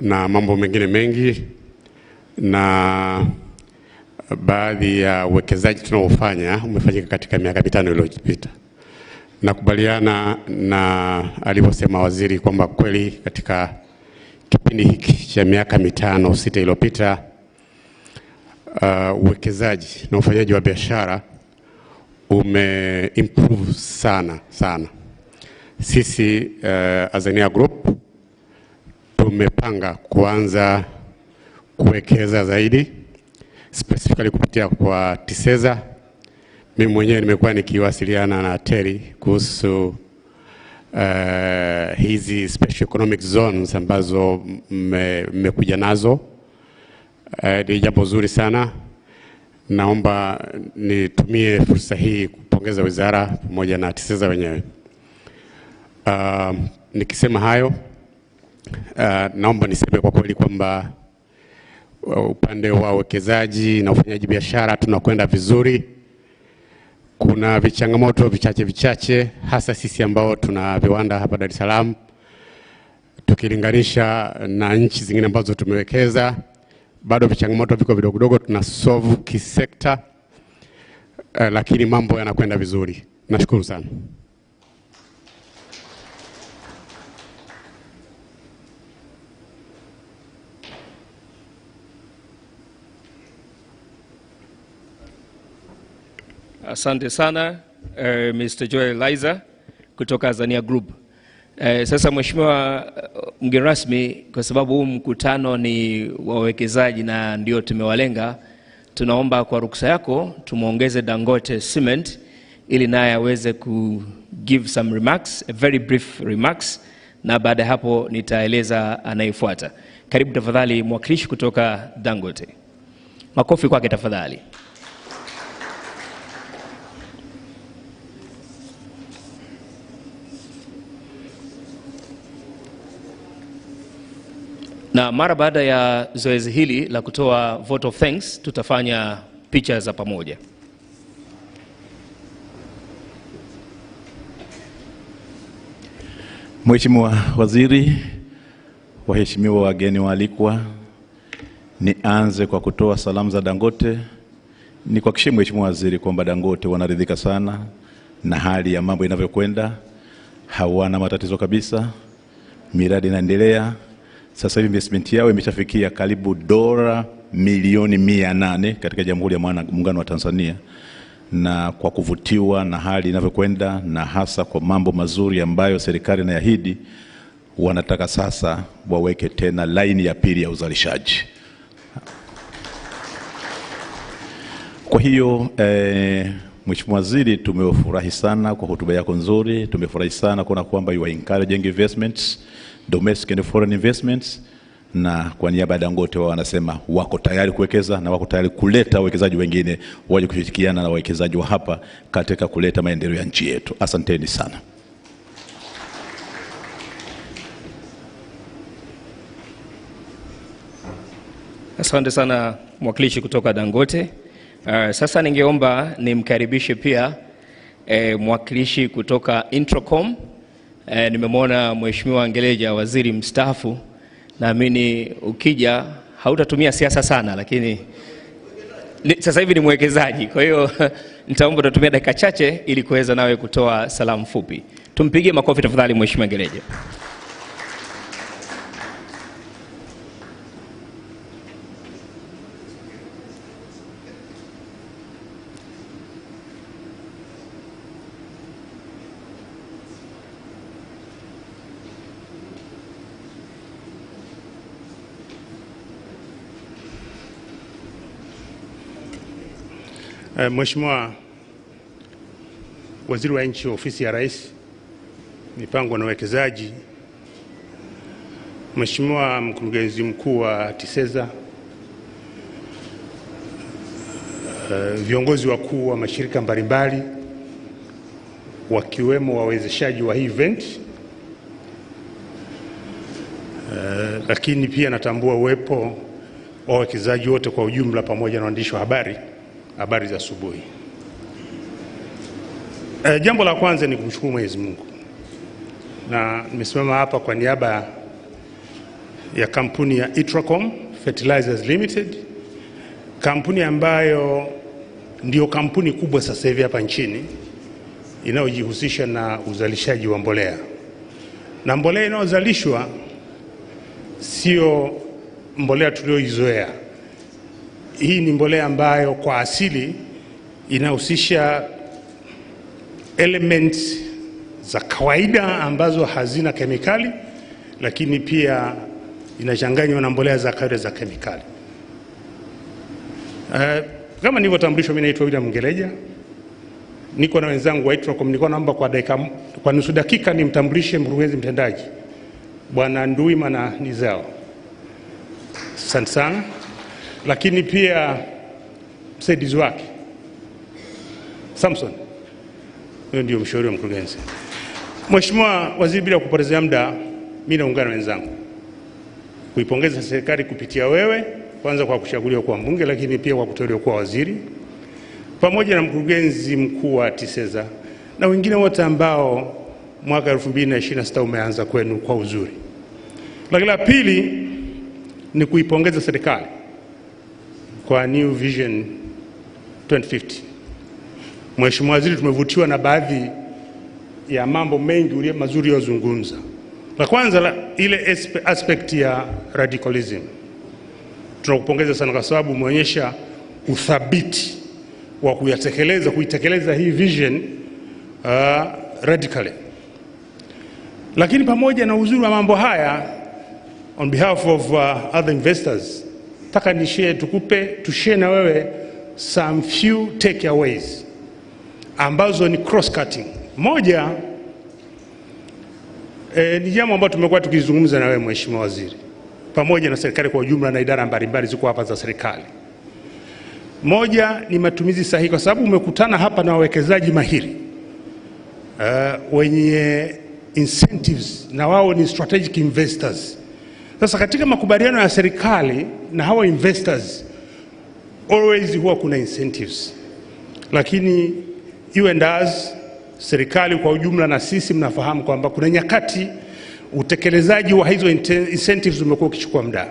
na mambo mengine mengi, na baadhi ya uwekezaji tunaofanya umefanyika katika miaka 5 iliyopita. Nakubaliana na alivyosema waziri kwamba kweli katika kipindi hiki cha miaka 5-6 iliyopita uwekezaji na ufanyaji wa biashara umeimprove sana. Sisi Azania Group tumepanga kuanza kuwekeza zaidi, specifically kupitia kwa TISEZA. Mimi mwenyewe nimekuwa nikiwasiliana na Terry kuhusu hizi special economic zones ambazo mmekuja nazo. Ni jambo zuri sana. Naomba nitumie fursa hii kupongeza wizara pamoja na TISEZA wenyewe. Nikisema hayo, naomba niseme kwa kweli kwamba upande wa uwekezaji na ufanyaji biashara tunakwenda vizuri. Kuna vichangamoto vichache hasa sisi ambao tuna viwanda hapa Dar es Salaam. Tukilinganisha na nchi zingine ambazo tumewekeza, bado vichangamoto viko vidogo tuna solve kisekta, lakini mambo yanakwenda vizuri. Nashukuru sana. Asante sana Mr. Joel Liza kutoka Azania Group. Sasa Mheshimiwa mgeni rasmi, kwa sababu huu mkutano ni wawekezaji na ndio tumewalenga, tunaomba kwa ruksa yako tumuongeze Dangote Cement ili naye aweze ku give some remarks, a very brief remarks, na baada hapo nitaeleza anayefuata. Karibu tafadhali mwakilishi kutoka Dangote. Makofi kwake tafadhali. Na mara baada ya zoezi hili la kutoa vote of thanks, tutafanya picha za pamoja. Mheshimiwa Waziri, waheshimiwa wageni waalikwa, nianze kwa kutoa salamu za Dangote. Ni kwa kishimu Mheshimiwa Waziri kwamba Dangote wanaridhika sana na hali ya mambo inavyokwenda. Hawana matatizo kabisa. Miradi inaendelea. Sasa hivi investment yao imeshafikia karibu dola milioni 100 katika Jamhuri ya Muungano wa Tanzania, na kwa kuvutiwa na hali inavyokwenda na hasa kwa mambo mazuri ambayo serikali inaahidi, wanataka sasa waweke tena line ya pili ya uzalishaji. Kwa hiyo Mheshimiwa Waziri, tumefurahi sana kwa hotuba yako nzuri. Tumefurahi sana kuona kwamba you are encouraging investments, domestic and foreign investments, na kwa niaba ya Dangote wao wanasema wako tayari kuwekeza na wako tayari kuleta wawekezaji wengine waje kushirikiana na wawekezaji wa hapa katika kuleta maendeleo ya nchi yetu. Asanteni sana. Asante sana mwakilishi kutoka Dangote. Sasa ningeomba nimkaribishe pia mwakilishi kutoka Introcom, Nimemwona Mheshimiwa Ngeleja, waziri mstaafu. Naamini ukija hautatumia siasa sana, lakini sasa hivi ni mwekezaji. Kwa hiyo nitaomba tutumie dakika chache ili kuweza nawe kutoa salamu fupi. Tumpigie makofi tafadhali Mheshimiwa Ngeleja. Mheshimiwa Waziri wa Nchi, Ofisi ya Rais, Mipango na Uwekezaji, Mheshimiwa Mkurugenzi Mkuu wa TISEZA, viongozi wakuu wa mashirika mbalimbali wakiwemo wawezeshaji wa hii event, lakini pia natambua uwepo wa wawekezaji wote kwa ujumla pamoja na waandishi wa habari za asubuhi. Jambo la kwanza ni kumshukuru Mwenyezi Mungu, na nimesimama hapa kwa niaba ya kampuni ya Itracom Fertilizers Limited, kampuni ambayo ndio kampuni kubwa sasa hivi hapa nchini inayojihusisha na uzalishaji wa mbolea. Na mbolea inayozalishwa sio mbolea tulioizoea. Hii ni mbolea ambayo kwa asili inahusisha elements za kawaida ambazo hazina kemikali, lakini pia inachanganywa na mbolea za kawaida za kemikali. Kama nilivyotambulishwa, mimi naitwa William Ngeleja. Niko na wenzangu wa Itracom. Niko naomba kwa nusu dakika nimtambulishe mkurugenzi mtendaji Bwana Nduwimana Nizao. Asante sana. Lakini pia msaidizi wake Samson, huyo ndio mshauri wa mkurugenzi. Mheshimiwa Waziri, bila kupoteza muda, mimi naungana na wenzangu kuipongeza serikali kupitia wewe, kwanza kwa kuchaguliwa kuwa mbunge, lakini pia kwa kuteuliwa kuwa waziri, pamoja na mkurugenzi mkuu wa TISEZA na wengine wote ambao mwaka 2026 umeanza kwenu kwa uzuri. Lakini la pili ni kuipongeza serikali kwa New Vision 2050. Mheshimiwa Waziri, tumevutiwa na baadhi ya mambo mengi mazuri yozungumza. La kwanza ile aspect ya radicalism. Tunakupongeza sana kwa sababu umeonyesha uthabiti wa kuitekeleza hii vision radically. Lakini pamoja na uzuri wa mambo haya, on behalf of other investors, taka tushare na wewe some few takeaways ambazo ni cross cutting. Moja, ni jambo ambalo tumekuwa tukizungumza na wewe Mheshimiwa Waziri, pamoja na serikali kwa ujumla na idara mbalimbali ziko hapa za serikali. Moja ni matumizi sahihi, kwa sababu umekutana hapa na wawekezaji mahiri wenye incentives, na wao ni strategic investors. Sasa katika makubaliano ya serikali na hawa investors always huwa kuna incentives, lakini you and us, serikali kwa ujumla na sisi, mnafahamu kwamba kuna nyakati utekelezaji wa hizo incentives umekuwa ukichukua muda,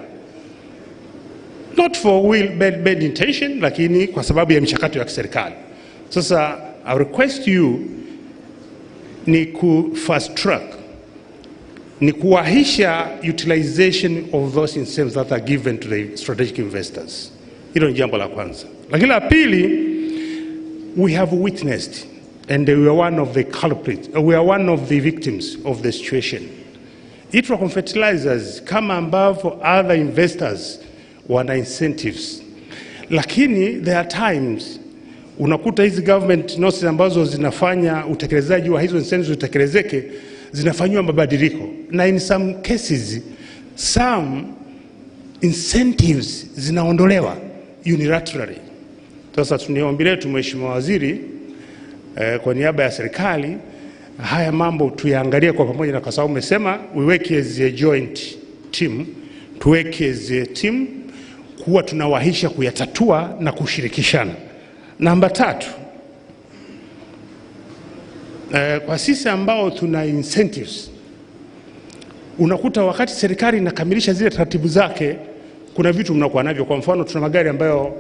not for bad intention, lakini kwa sababu ya mchakato ya kiserikali. Sasa I request you ni ku fast track, ni kuwahisha utilization of those incentives that are given to the strategic investors. Hilo ni jambo la kwanza. Lakini la pili, we have witnessed and we are one of the culprits, we are one of the victims of the situation. Itracom Fertilizers kama ambavyo other investors wana incentives, lakini there are times unakuta hizi government notices ambazo zinafanya utekelezaji wa hizo incentives utekelezeke zinafanywa mabadiliko, na in some cases some incentives zinaondolewa unilaterally. Sasa tuniombi letu Mheshimiwa Waziri, kwa niaba ya serikali, haya mambo tuyaangalie kwa pamoja, na kwa sababu umesema we work as a joint team, tuweke as a team kuwa tunawahisha kuyatatua na kushirikishana. Namba 3, Kwa sisi ambao tuna incentives, unakuta wakati serikali inakamilisha zile taratibu zake, kuna vitu mnakuwa navyo. Kwa mfano, tuna magari ambayo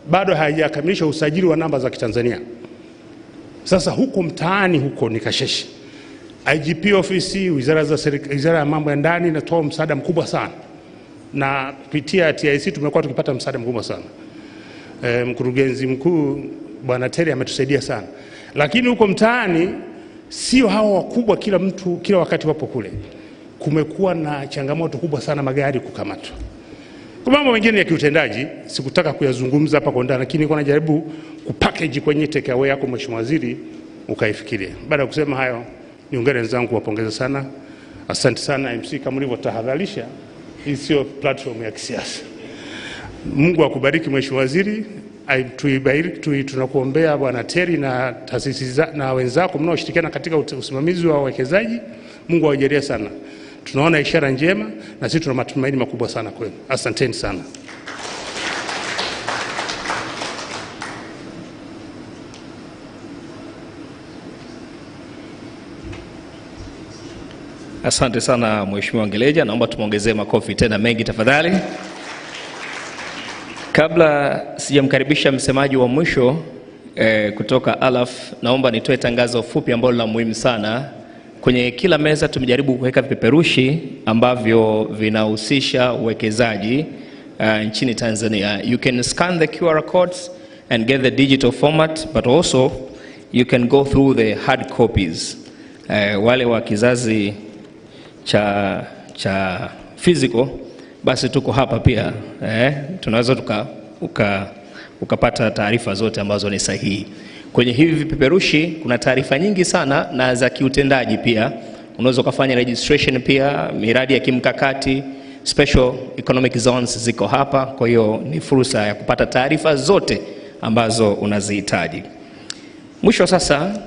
bado hayajakamilisha usajili wa namba za Kitanzania. Sasa huko mtaani huko ni kasheshe. IGP office, wizara ya mambo ya ndani inatoa msaada mkubwa sana, na kupitia TIC tumekuwa tukipata msaada mkubwa sana. Mkurugenzi mkuu Bwana Terry ametusaidia sana. Lakini huko mtaani sio hao wakubwa kila mtu kila wakati wapo kule. Kumekuwa na changamoto kubwa sana magari kukamatwa. Kwa mambo mengine ya kiutendaji sikutaka kuyazungumza hapa kwa ndani, lakini nilikuwa najaribu kupackage kwenye take away yako Mheshimiwa Waziri ukaifikiria. Baada ya kusema hayo, niungane wenzangu kuwapongeza sana. Asante sana MC, kama ulivyotahadharisha, hii sio platform ya kisiasa. Mungu akubariki Mheshimiwa Waziri. Tuibariki, tunakuombea Bwana Terry na taasisi na wenzako mnaoshirikiana katika usimamizi wa wawekezaji. Mungu awajalie sana. Tunaona ishara njema na sisi tuna matumaini makubwa sana kwenu. Asanteni sana. Asante sana Mheshimiwa Ngeleja, naomba tumuongezee makofi tena mengi tafadhali. Kabla sijamkaribisha msemaji wa mwisho kutoka ALAF, naomba nitoe tangazo fupi ambalo la muhimu sana. Kwenye kila meza tumejaribu kuweka vipeperushi ambavyo vinahusisha uwekezaji nchini Tanzania. You can scan the QR codes and get the digital format, but also you can go through the hard copies. Wale wa kizazi cha physical, basi tuko hapa pia, tunaweza ukapata taarifa zote ambazo ni sahihi. Kwenye hivi vipeperushi kuna taarifa nyingi sana na za kiutendaji pia. Unaweza kufanya registration pia, miradi ya kimkakati, special economic zones ziko hapa. Kwa hiyo ni fursa ya kupata taarifa zote ambazo unazihitaji. Mwisho sasa,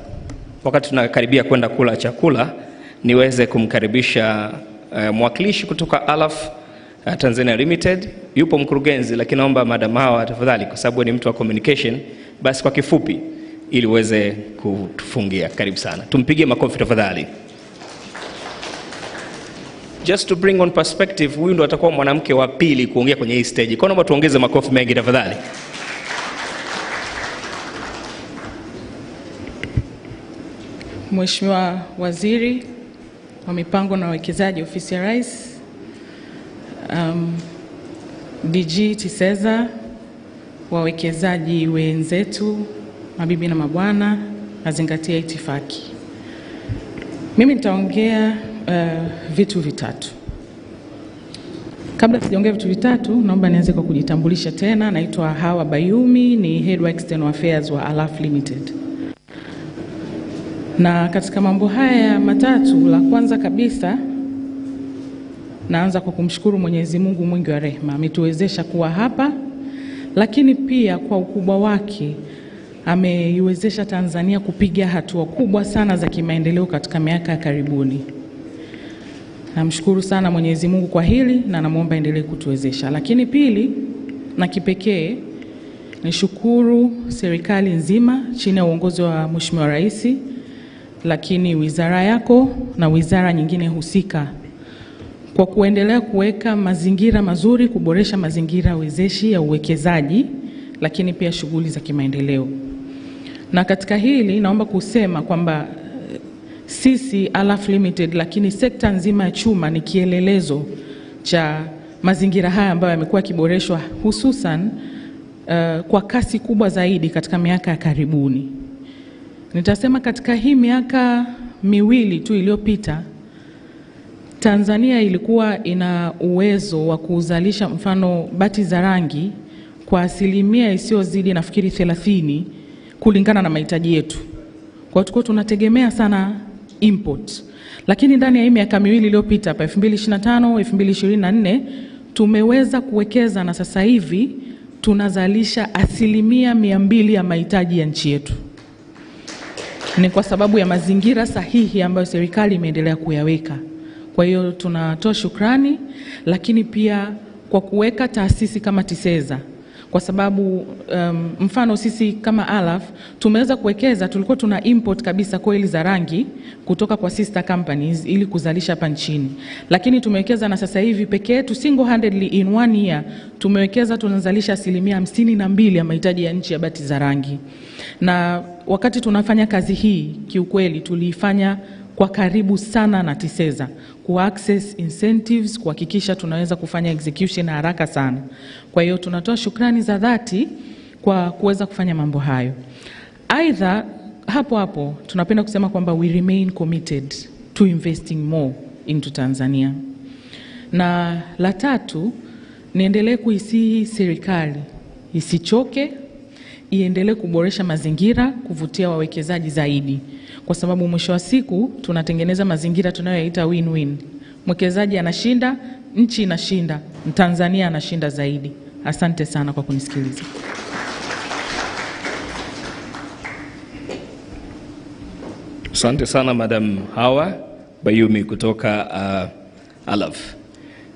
wakati tunakaribia kwenda kula chakula, niweze kumkaribisha mwakilishi kutoka ALAF Tanzania Limited. Yupo mkurugenzi, lakini naomba Madam Hawa tafadhali, kwa sababu ni mtu wa communication, basi kwa kifupi ili uweze kutufungia. Karibu sana. Tumpige makofi tafadhali. Just to bring on perspective, huyu ndo atakuwa mwanamke wa pili kuongea kwenye hii stage. Kwa naomba tuongeze makofi mengi tafadhali. Mheshimiwa Waziri wa Mipango na Uwekezaji, Ofisi ya Rais, DG Tiseza, wawekezaji wenzetu, mabibi na mabwana, nazingatia itifaki. Mimi nitaongea vitu vitatu. Kabla sijaongea vitu vitatu, naomba nianze kwa kujitambulisha tena. Naitwa Hawa Bayumi, ni Head of External Affairs wa ALAF Limited. Na katika mambo haya matatu, la kwanza kabisa naanza kwa kumshukuru Mwenyezi Mungu mwingi wa rehema, ametuwezesha kuwa hapa, lakini pia kwa ukubwa wake ameiwezesha Tanzania kupiga hatua kubwa sana za kimaendeleo katika miaka ya karibuni. Namshukuru sana Mwenyezi Mungu kwa hili na namuomba endelee kutuwezesha. Lakini pili, na kipekee nishukuru serikali nzima chini ya uongozi wa Mheshimiwa Rais, lakini wizara yako na wizara nyingine husika kwa kuendelea kuweka mazingira mazuri, kuboresha mazingira wezeshi ya uwekezaji, lakini pia shughuli za kimaendeleo. Na katika hili naomba kusema kwamba sisi ALAF Limited, lakini sekta nzima ya chuma ni kielelezo cha mazingira haya ambayo yamekuwa kiboreshwa hususan kwa kasi kubwa zaidi katika miaka ya karibuni. Nitasema katika hii miaka miwili tu iliyopita, Tanzania ilikuwa ina uwezo wa kuzalisha mfano bati za rangi kwa asilimia isiyozidi nafikiri 30 kulingana na mahitaji yetu. Kwa hiyo tunategemea sana import. Lakini ndani ya hii miaka miwili iliyopita, hapa 2025, 2024, tumeweza kuwekeza na sasa hivi tunazalisha asilimia 200 ya mahitaji ya nchi yetu. Ni kwa sababu ya mazingira sahihi ambayo serikali imeendelea kuyaweka. Kwa hiyo tunatoa shukrani, lakini pia kwa kuweka taasisi kama Tiseza, kwa sababu mfano sisi kama Alaf tumeweza kuwekeza, tulikuwa tuna import kabisa coil za rangi kutoka kwa sister companies ili kuzalisha hapa nchini, lakini tumewekeza na sasa hivi pekee yetu single handedly in 1 year tumewekeza tunazalisha 52% ya mahitaji ya nchi ya bati za rangi. Na wakati tunafanya kazi hii kiukweli tuliifanya kwa karibu sana na TISEZA ku access incentives, kuhakikisha tunaweza kufanya execution haraka sana. Kwa hiyo tunatoa shukrani za dhati kwa kuweza kufanya mambo hayo. Aidha, hapo tunapenda kusema kwamba we remain committed to investing more into Tanzania. Na la tatu, niendelee kuisihi serikali isichoke, iendelee kuboresha mazingira, kuvutia wawekezaji zaidi. Kwa sababu mwisho wa siku tunatengeneza mazingira tunayoyaita win-win. Mwekezaji anashinda, nchi inashinda, Mtanzania anashinda zaidi. Asante sana kwa kunisikiliza. Asante sana Madam Hawa Bayumi kutoka Alaf.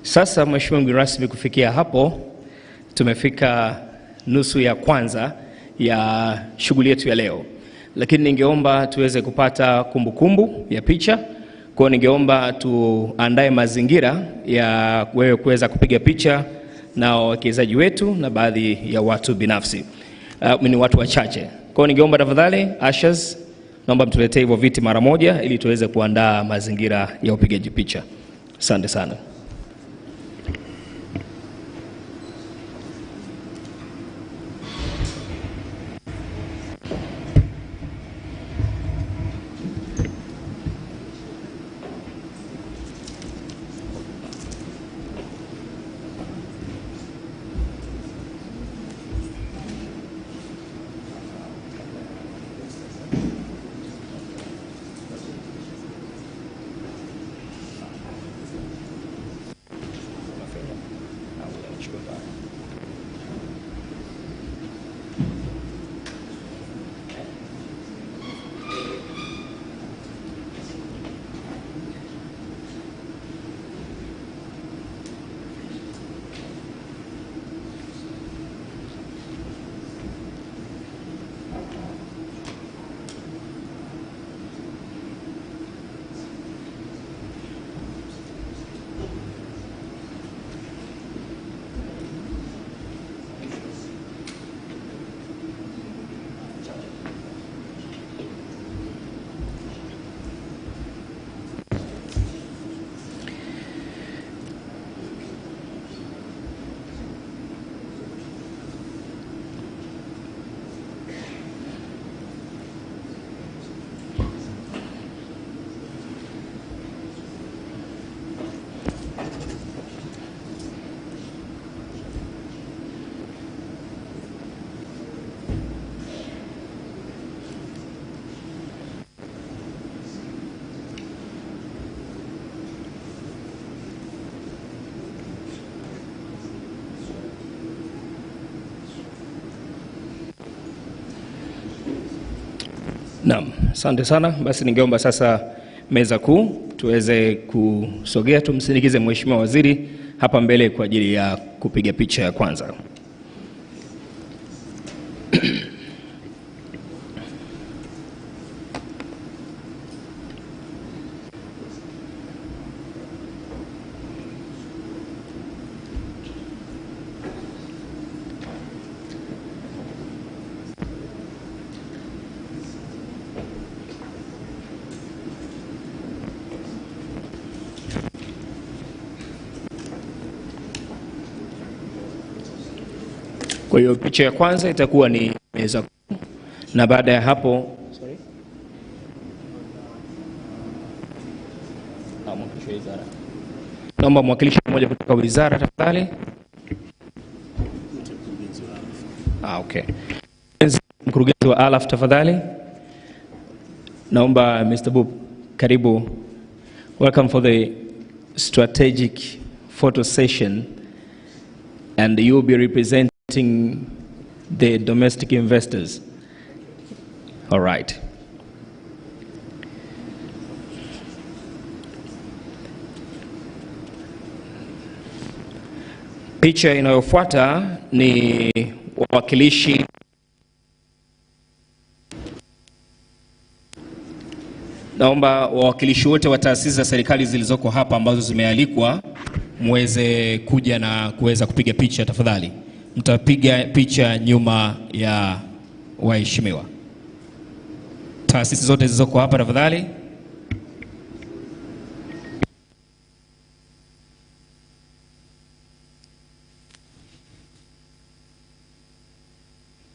Sasa Mheshimiwa mgeni rasmi, kufikia hapo tumefika nusu ya kwanza ya shughuli yetu ya leo. Lakini ningeomba tuweze kupata kumbukumbu ya picha. Kwa ningeomba tuandae mazingira ya wewe kuweza kupiga picha na wawekezaji wetu na baadhi ya watu binafsi. Ni watu wachache. Kwa ningeomba tafadhali ushers, naomba mtuletee hivyo viti mara moja ili tuweze kuandaa mazingira ya upigaji picha. Asante sana. Naam, asante sana. Basi ningeomba sasa meza kuu tuweze kusogea, tumsindikize Mheshimiwa Waziri hapa mbele kwa ajili ya kupiga picha ya kwanza. Kwa hiyo picha ya kwanza itakuwa ni meza kuu, na baada ya hapo naomba mwakilishi mmoja kutoka wizara tafadhali. Okay. Mkurugenzi wa Alaf tafadhali. Naomba Mr. Bub, karibu. Welcome for the strategic photo session, and you will be representing the domestic investors. All right. Picha inayofuata ni wawakilishi naomba wawakilishi wote wa taasisi za serikali zilizoko hapa ambazo zimealikwa muweze kuja na kuweza kupiga picha tafadhali. Mtapiga picha nyuma ya waheshimiwa. Taasisi zote zilizoko hapa tafadhali.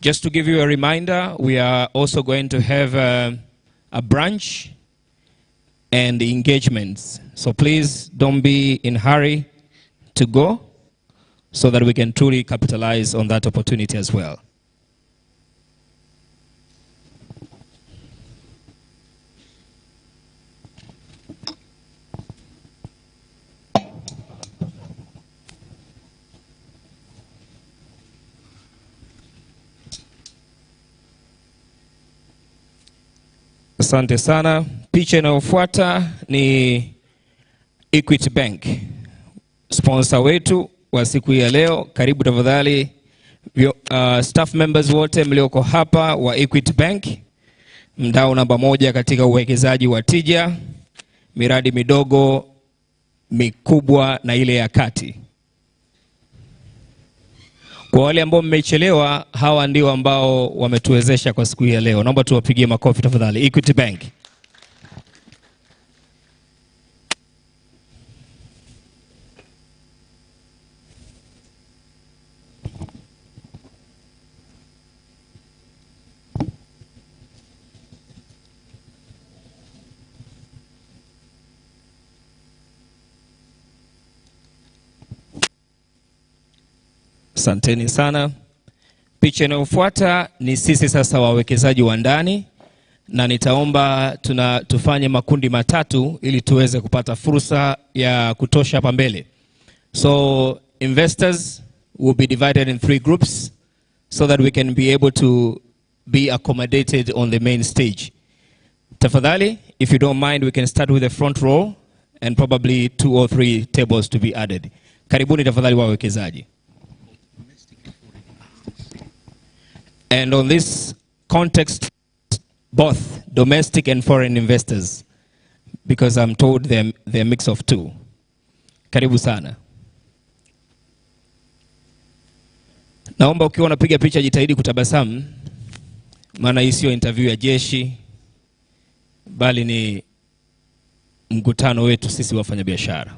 Just to give you a reminder, we are also going to have a brunch and engagements. So please don't be in hurry to go so that we can truly capitalize on that opportunity as well. Asante sana. Picha inayofuata ni Equity Bank, sponsor wetu wa siku ya leo. Karibu tafadhali staff members wote mlioko hapa wa Equity Bank, mdau namba 1 katika uwekezaji wa tija, miradi midogo, mikubwa na ile ya kati. Kwa wale ambao mmechelewa, hawa ndio ambao wametuwezesha kwa siku ya leo. Naomba tuwapigie makofi tafadhali. Equity Bank. Asanteni sana. Picha inayofuata ni sisi sasa wawekezaji wa ndani, na nitaomba tufanye makundi matatu ili tuweze kupata fursa ya kutosha hapa mbele. So investors will be divided in 3 groups so that we can be able to be accommodated on the main stage. Tafadhali, if you don't mind, we can start with the front row and probably 2 or 3 tables to be added. Karibuni tafadhali wawekezaji. And on this context, both domestic and foreign investors, because I'm told they're a mix of 2. Karibu sana. Naomba ukiwa unapiga picha jitahidi kutabasamu, maana hii sio interview ya jeshi, bali ni mkutano wetu sisi wafanyabiashara.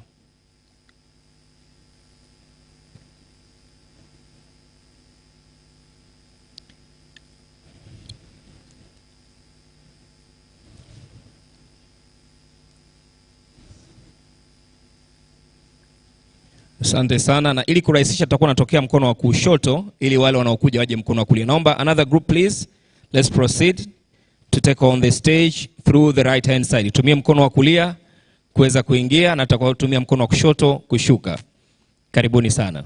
Asante sana, na ili kurahisisha tutakuwa natokea mkono wa kushoto ili wale wanaokuja waje mkono wa kulia. Naomba another group please. Let's proceed to take on the stage through the right hand side. Tumia mkono wa kulia kuweza kuingia na tutakuwa tumia mkono wa kushoto kushuka. Karibuni sana.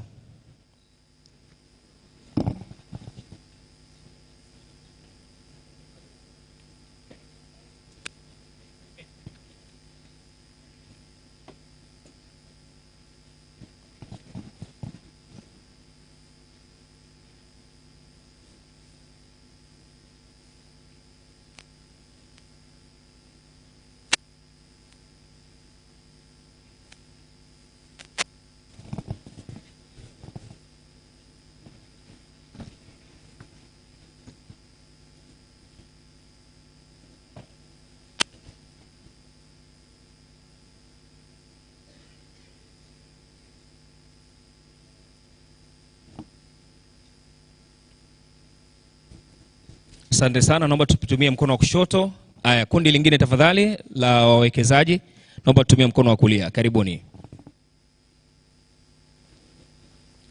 Asante sana, naomba tutumie mkono wa kushoto. Haya, kundi lingine tafadhali la wawekezaji, naomba tutumie mkono wa kulia. Karibuni.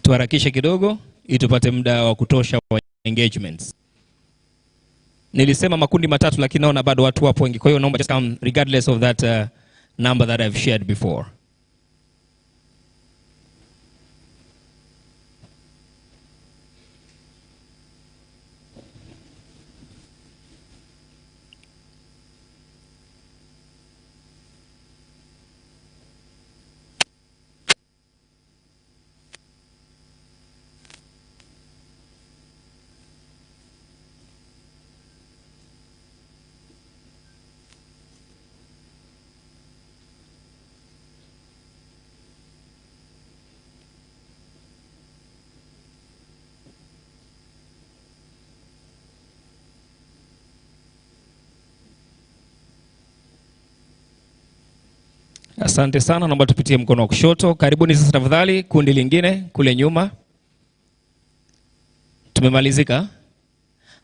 Tuharakishe kidogo ili tupate muda wa kutosha wa engagements. Nilisema makundi matatu lakini naona bado watu wapo wengi. Kwa hiyo naomba just come regardless of that number that I've shared before. Asante sana, naomba tupitie mkono wa kushoto. Karibuni sasa tafadhali kundi lingine kule nyuma. Tumemalizika?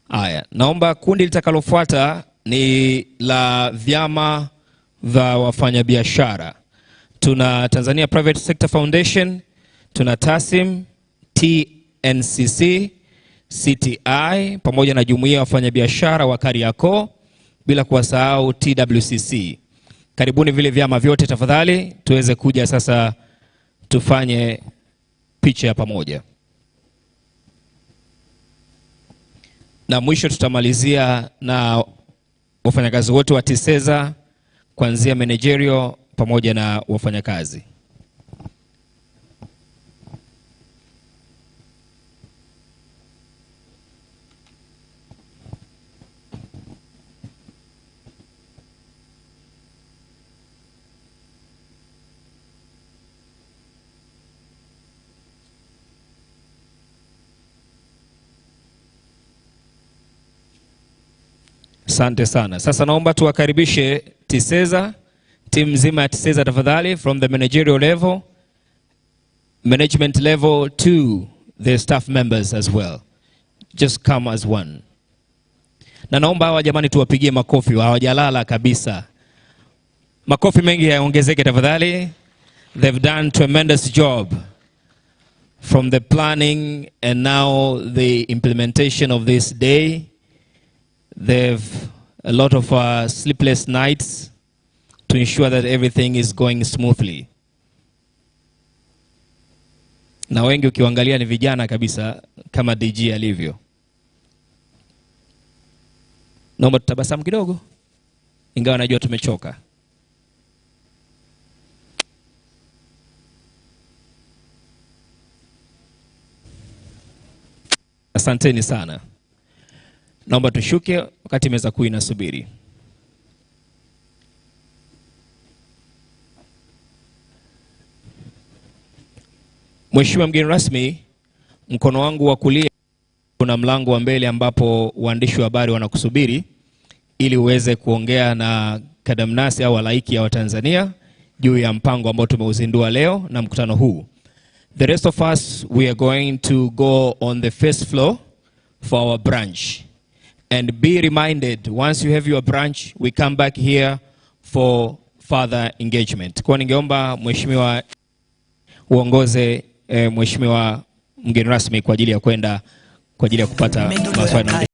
Haya, naomba kundi litakalofuata ni la vyama vya wafanyabiashara. Tuna Tanzania Private Sector Foundation, tuna TASIM, TNCC, CTI pamoja na jumuiya ya wafanyabiashara wa Kariakoo, bila kuwasahau TWCC. Karibuni vile vyama vyote tafadhali, tuweze kuja sasa tufanye picha ya pamoja. Na mwisho tutamalizia na wafanyakazi wote wa TISEZA kuanzia Ministerial pamoja na wafanyakazi. Asante sana. Sasa naomba tuwakaribishe TISEZA, timu nzima ya TISEZA tafadhali, from the managerial level, management level to the staff members as well. Just come as one. Na naomba hawa jamani tuwapigie makofi, hawajalala kabisa. Makofi mengi yaongezeke tafadhali. They've done tremendous job from the planning and now the implementation of this day. They've a lot of sleepless nights to ensure that everything is going smoothly. Na wengi ukiangalia ni vijana kabisa kama DG alivyo. Naomba tutabasamu kidogo, ingawa najua tumechoka. Asanteni sana. Naomba tushuke wakati meza kuu inasubiri. Mheshimiwa mgeni rasmi, mkono wangu wa kulia kuna mlango wa mbele ambapo waandishi wa habari wanakusubiri ili uweze kuongea na kadamnasi au halaiki ya Watanzania juu ya mpango ambao tumeuzindua leo na mkutano huu. The rest of us, we are going to go on the first floor for our branch. And be reminded, once you have your branch, we come back here for further engagement. Kwa ningeomba mheshimiwa uongoze mheshimiwa mgeni rasmi kwa ajili ya kwenda kwa ajili ya kupata maswali na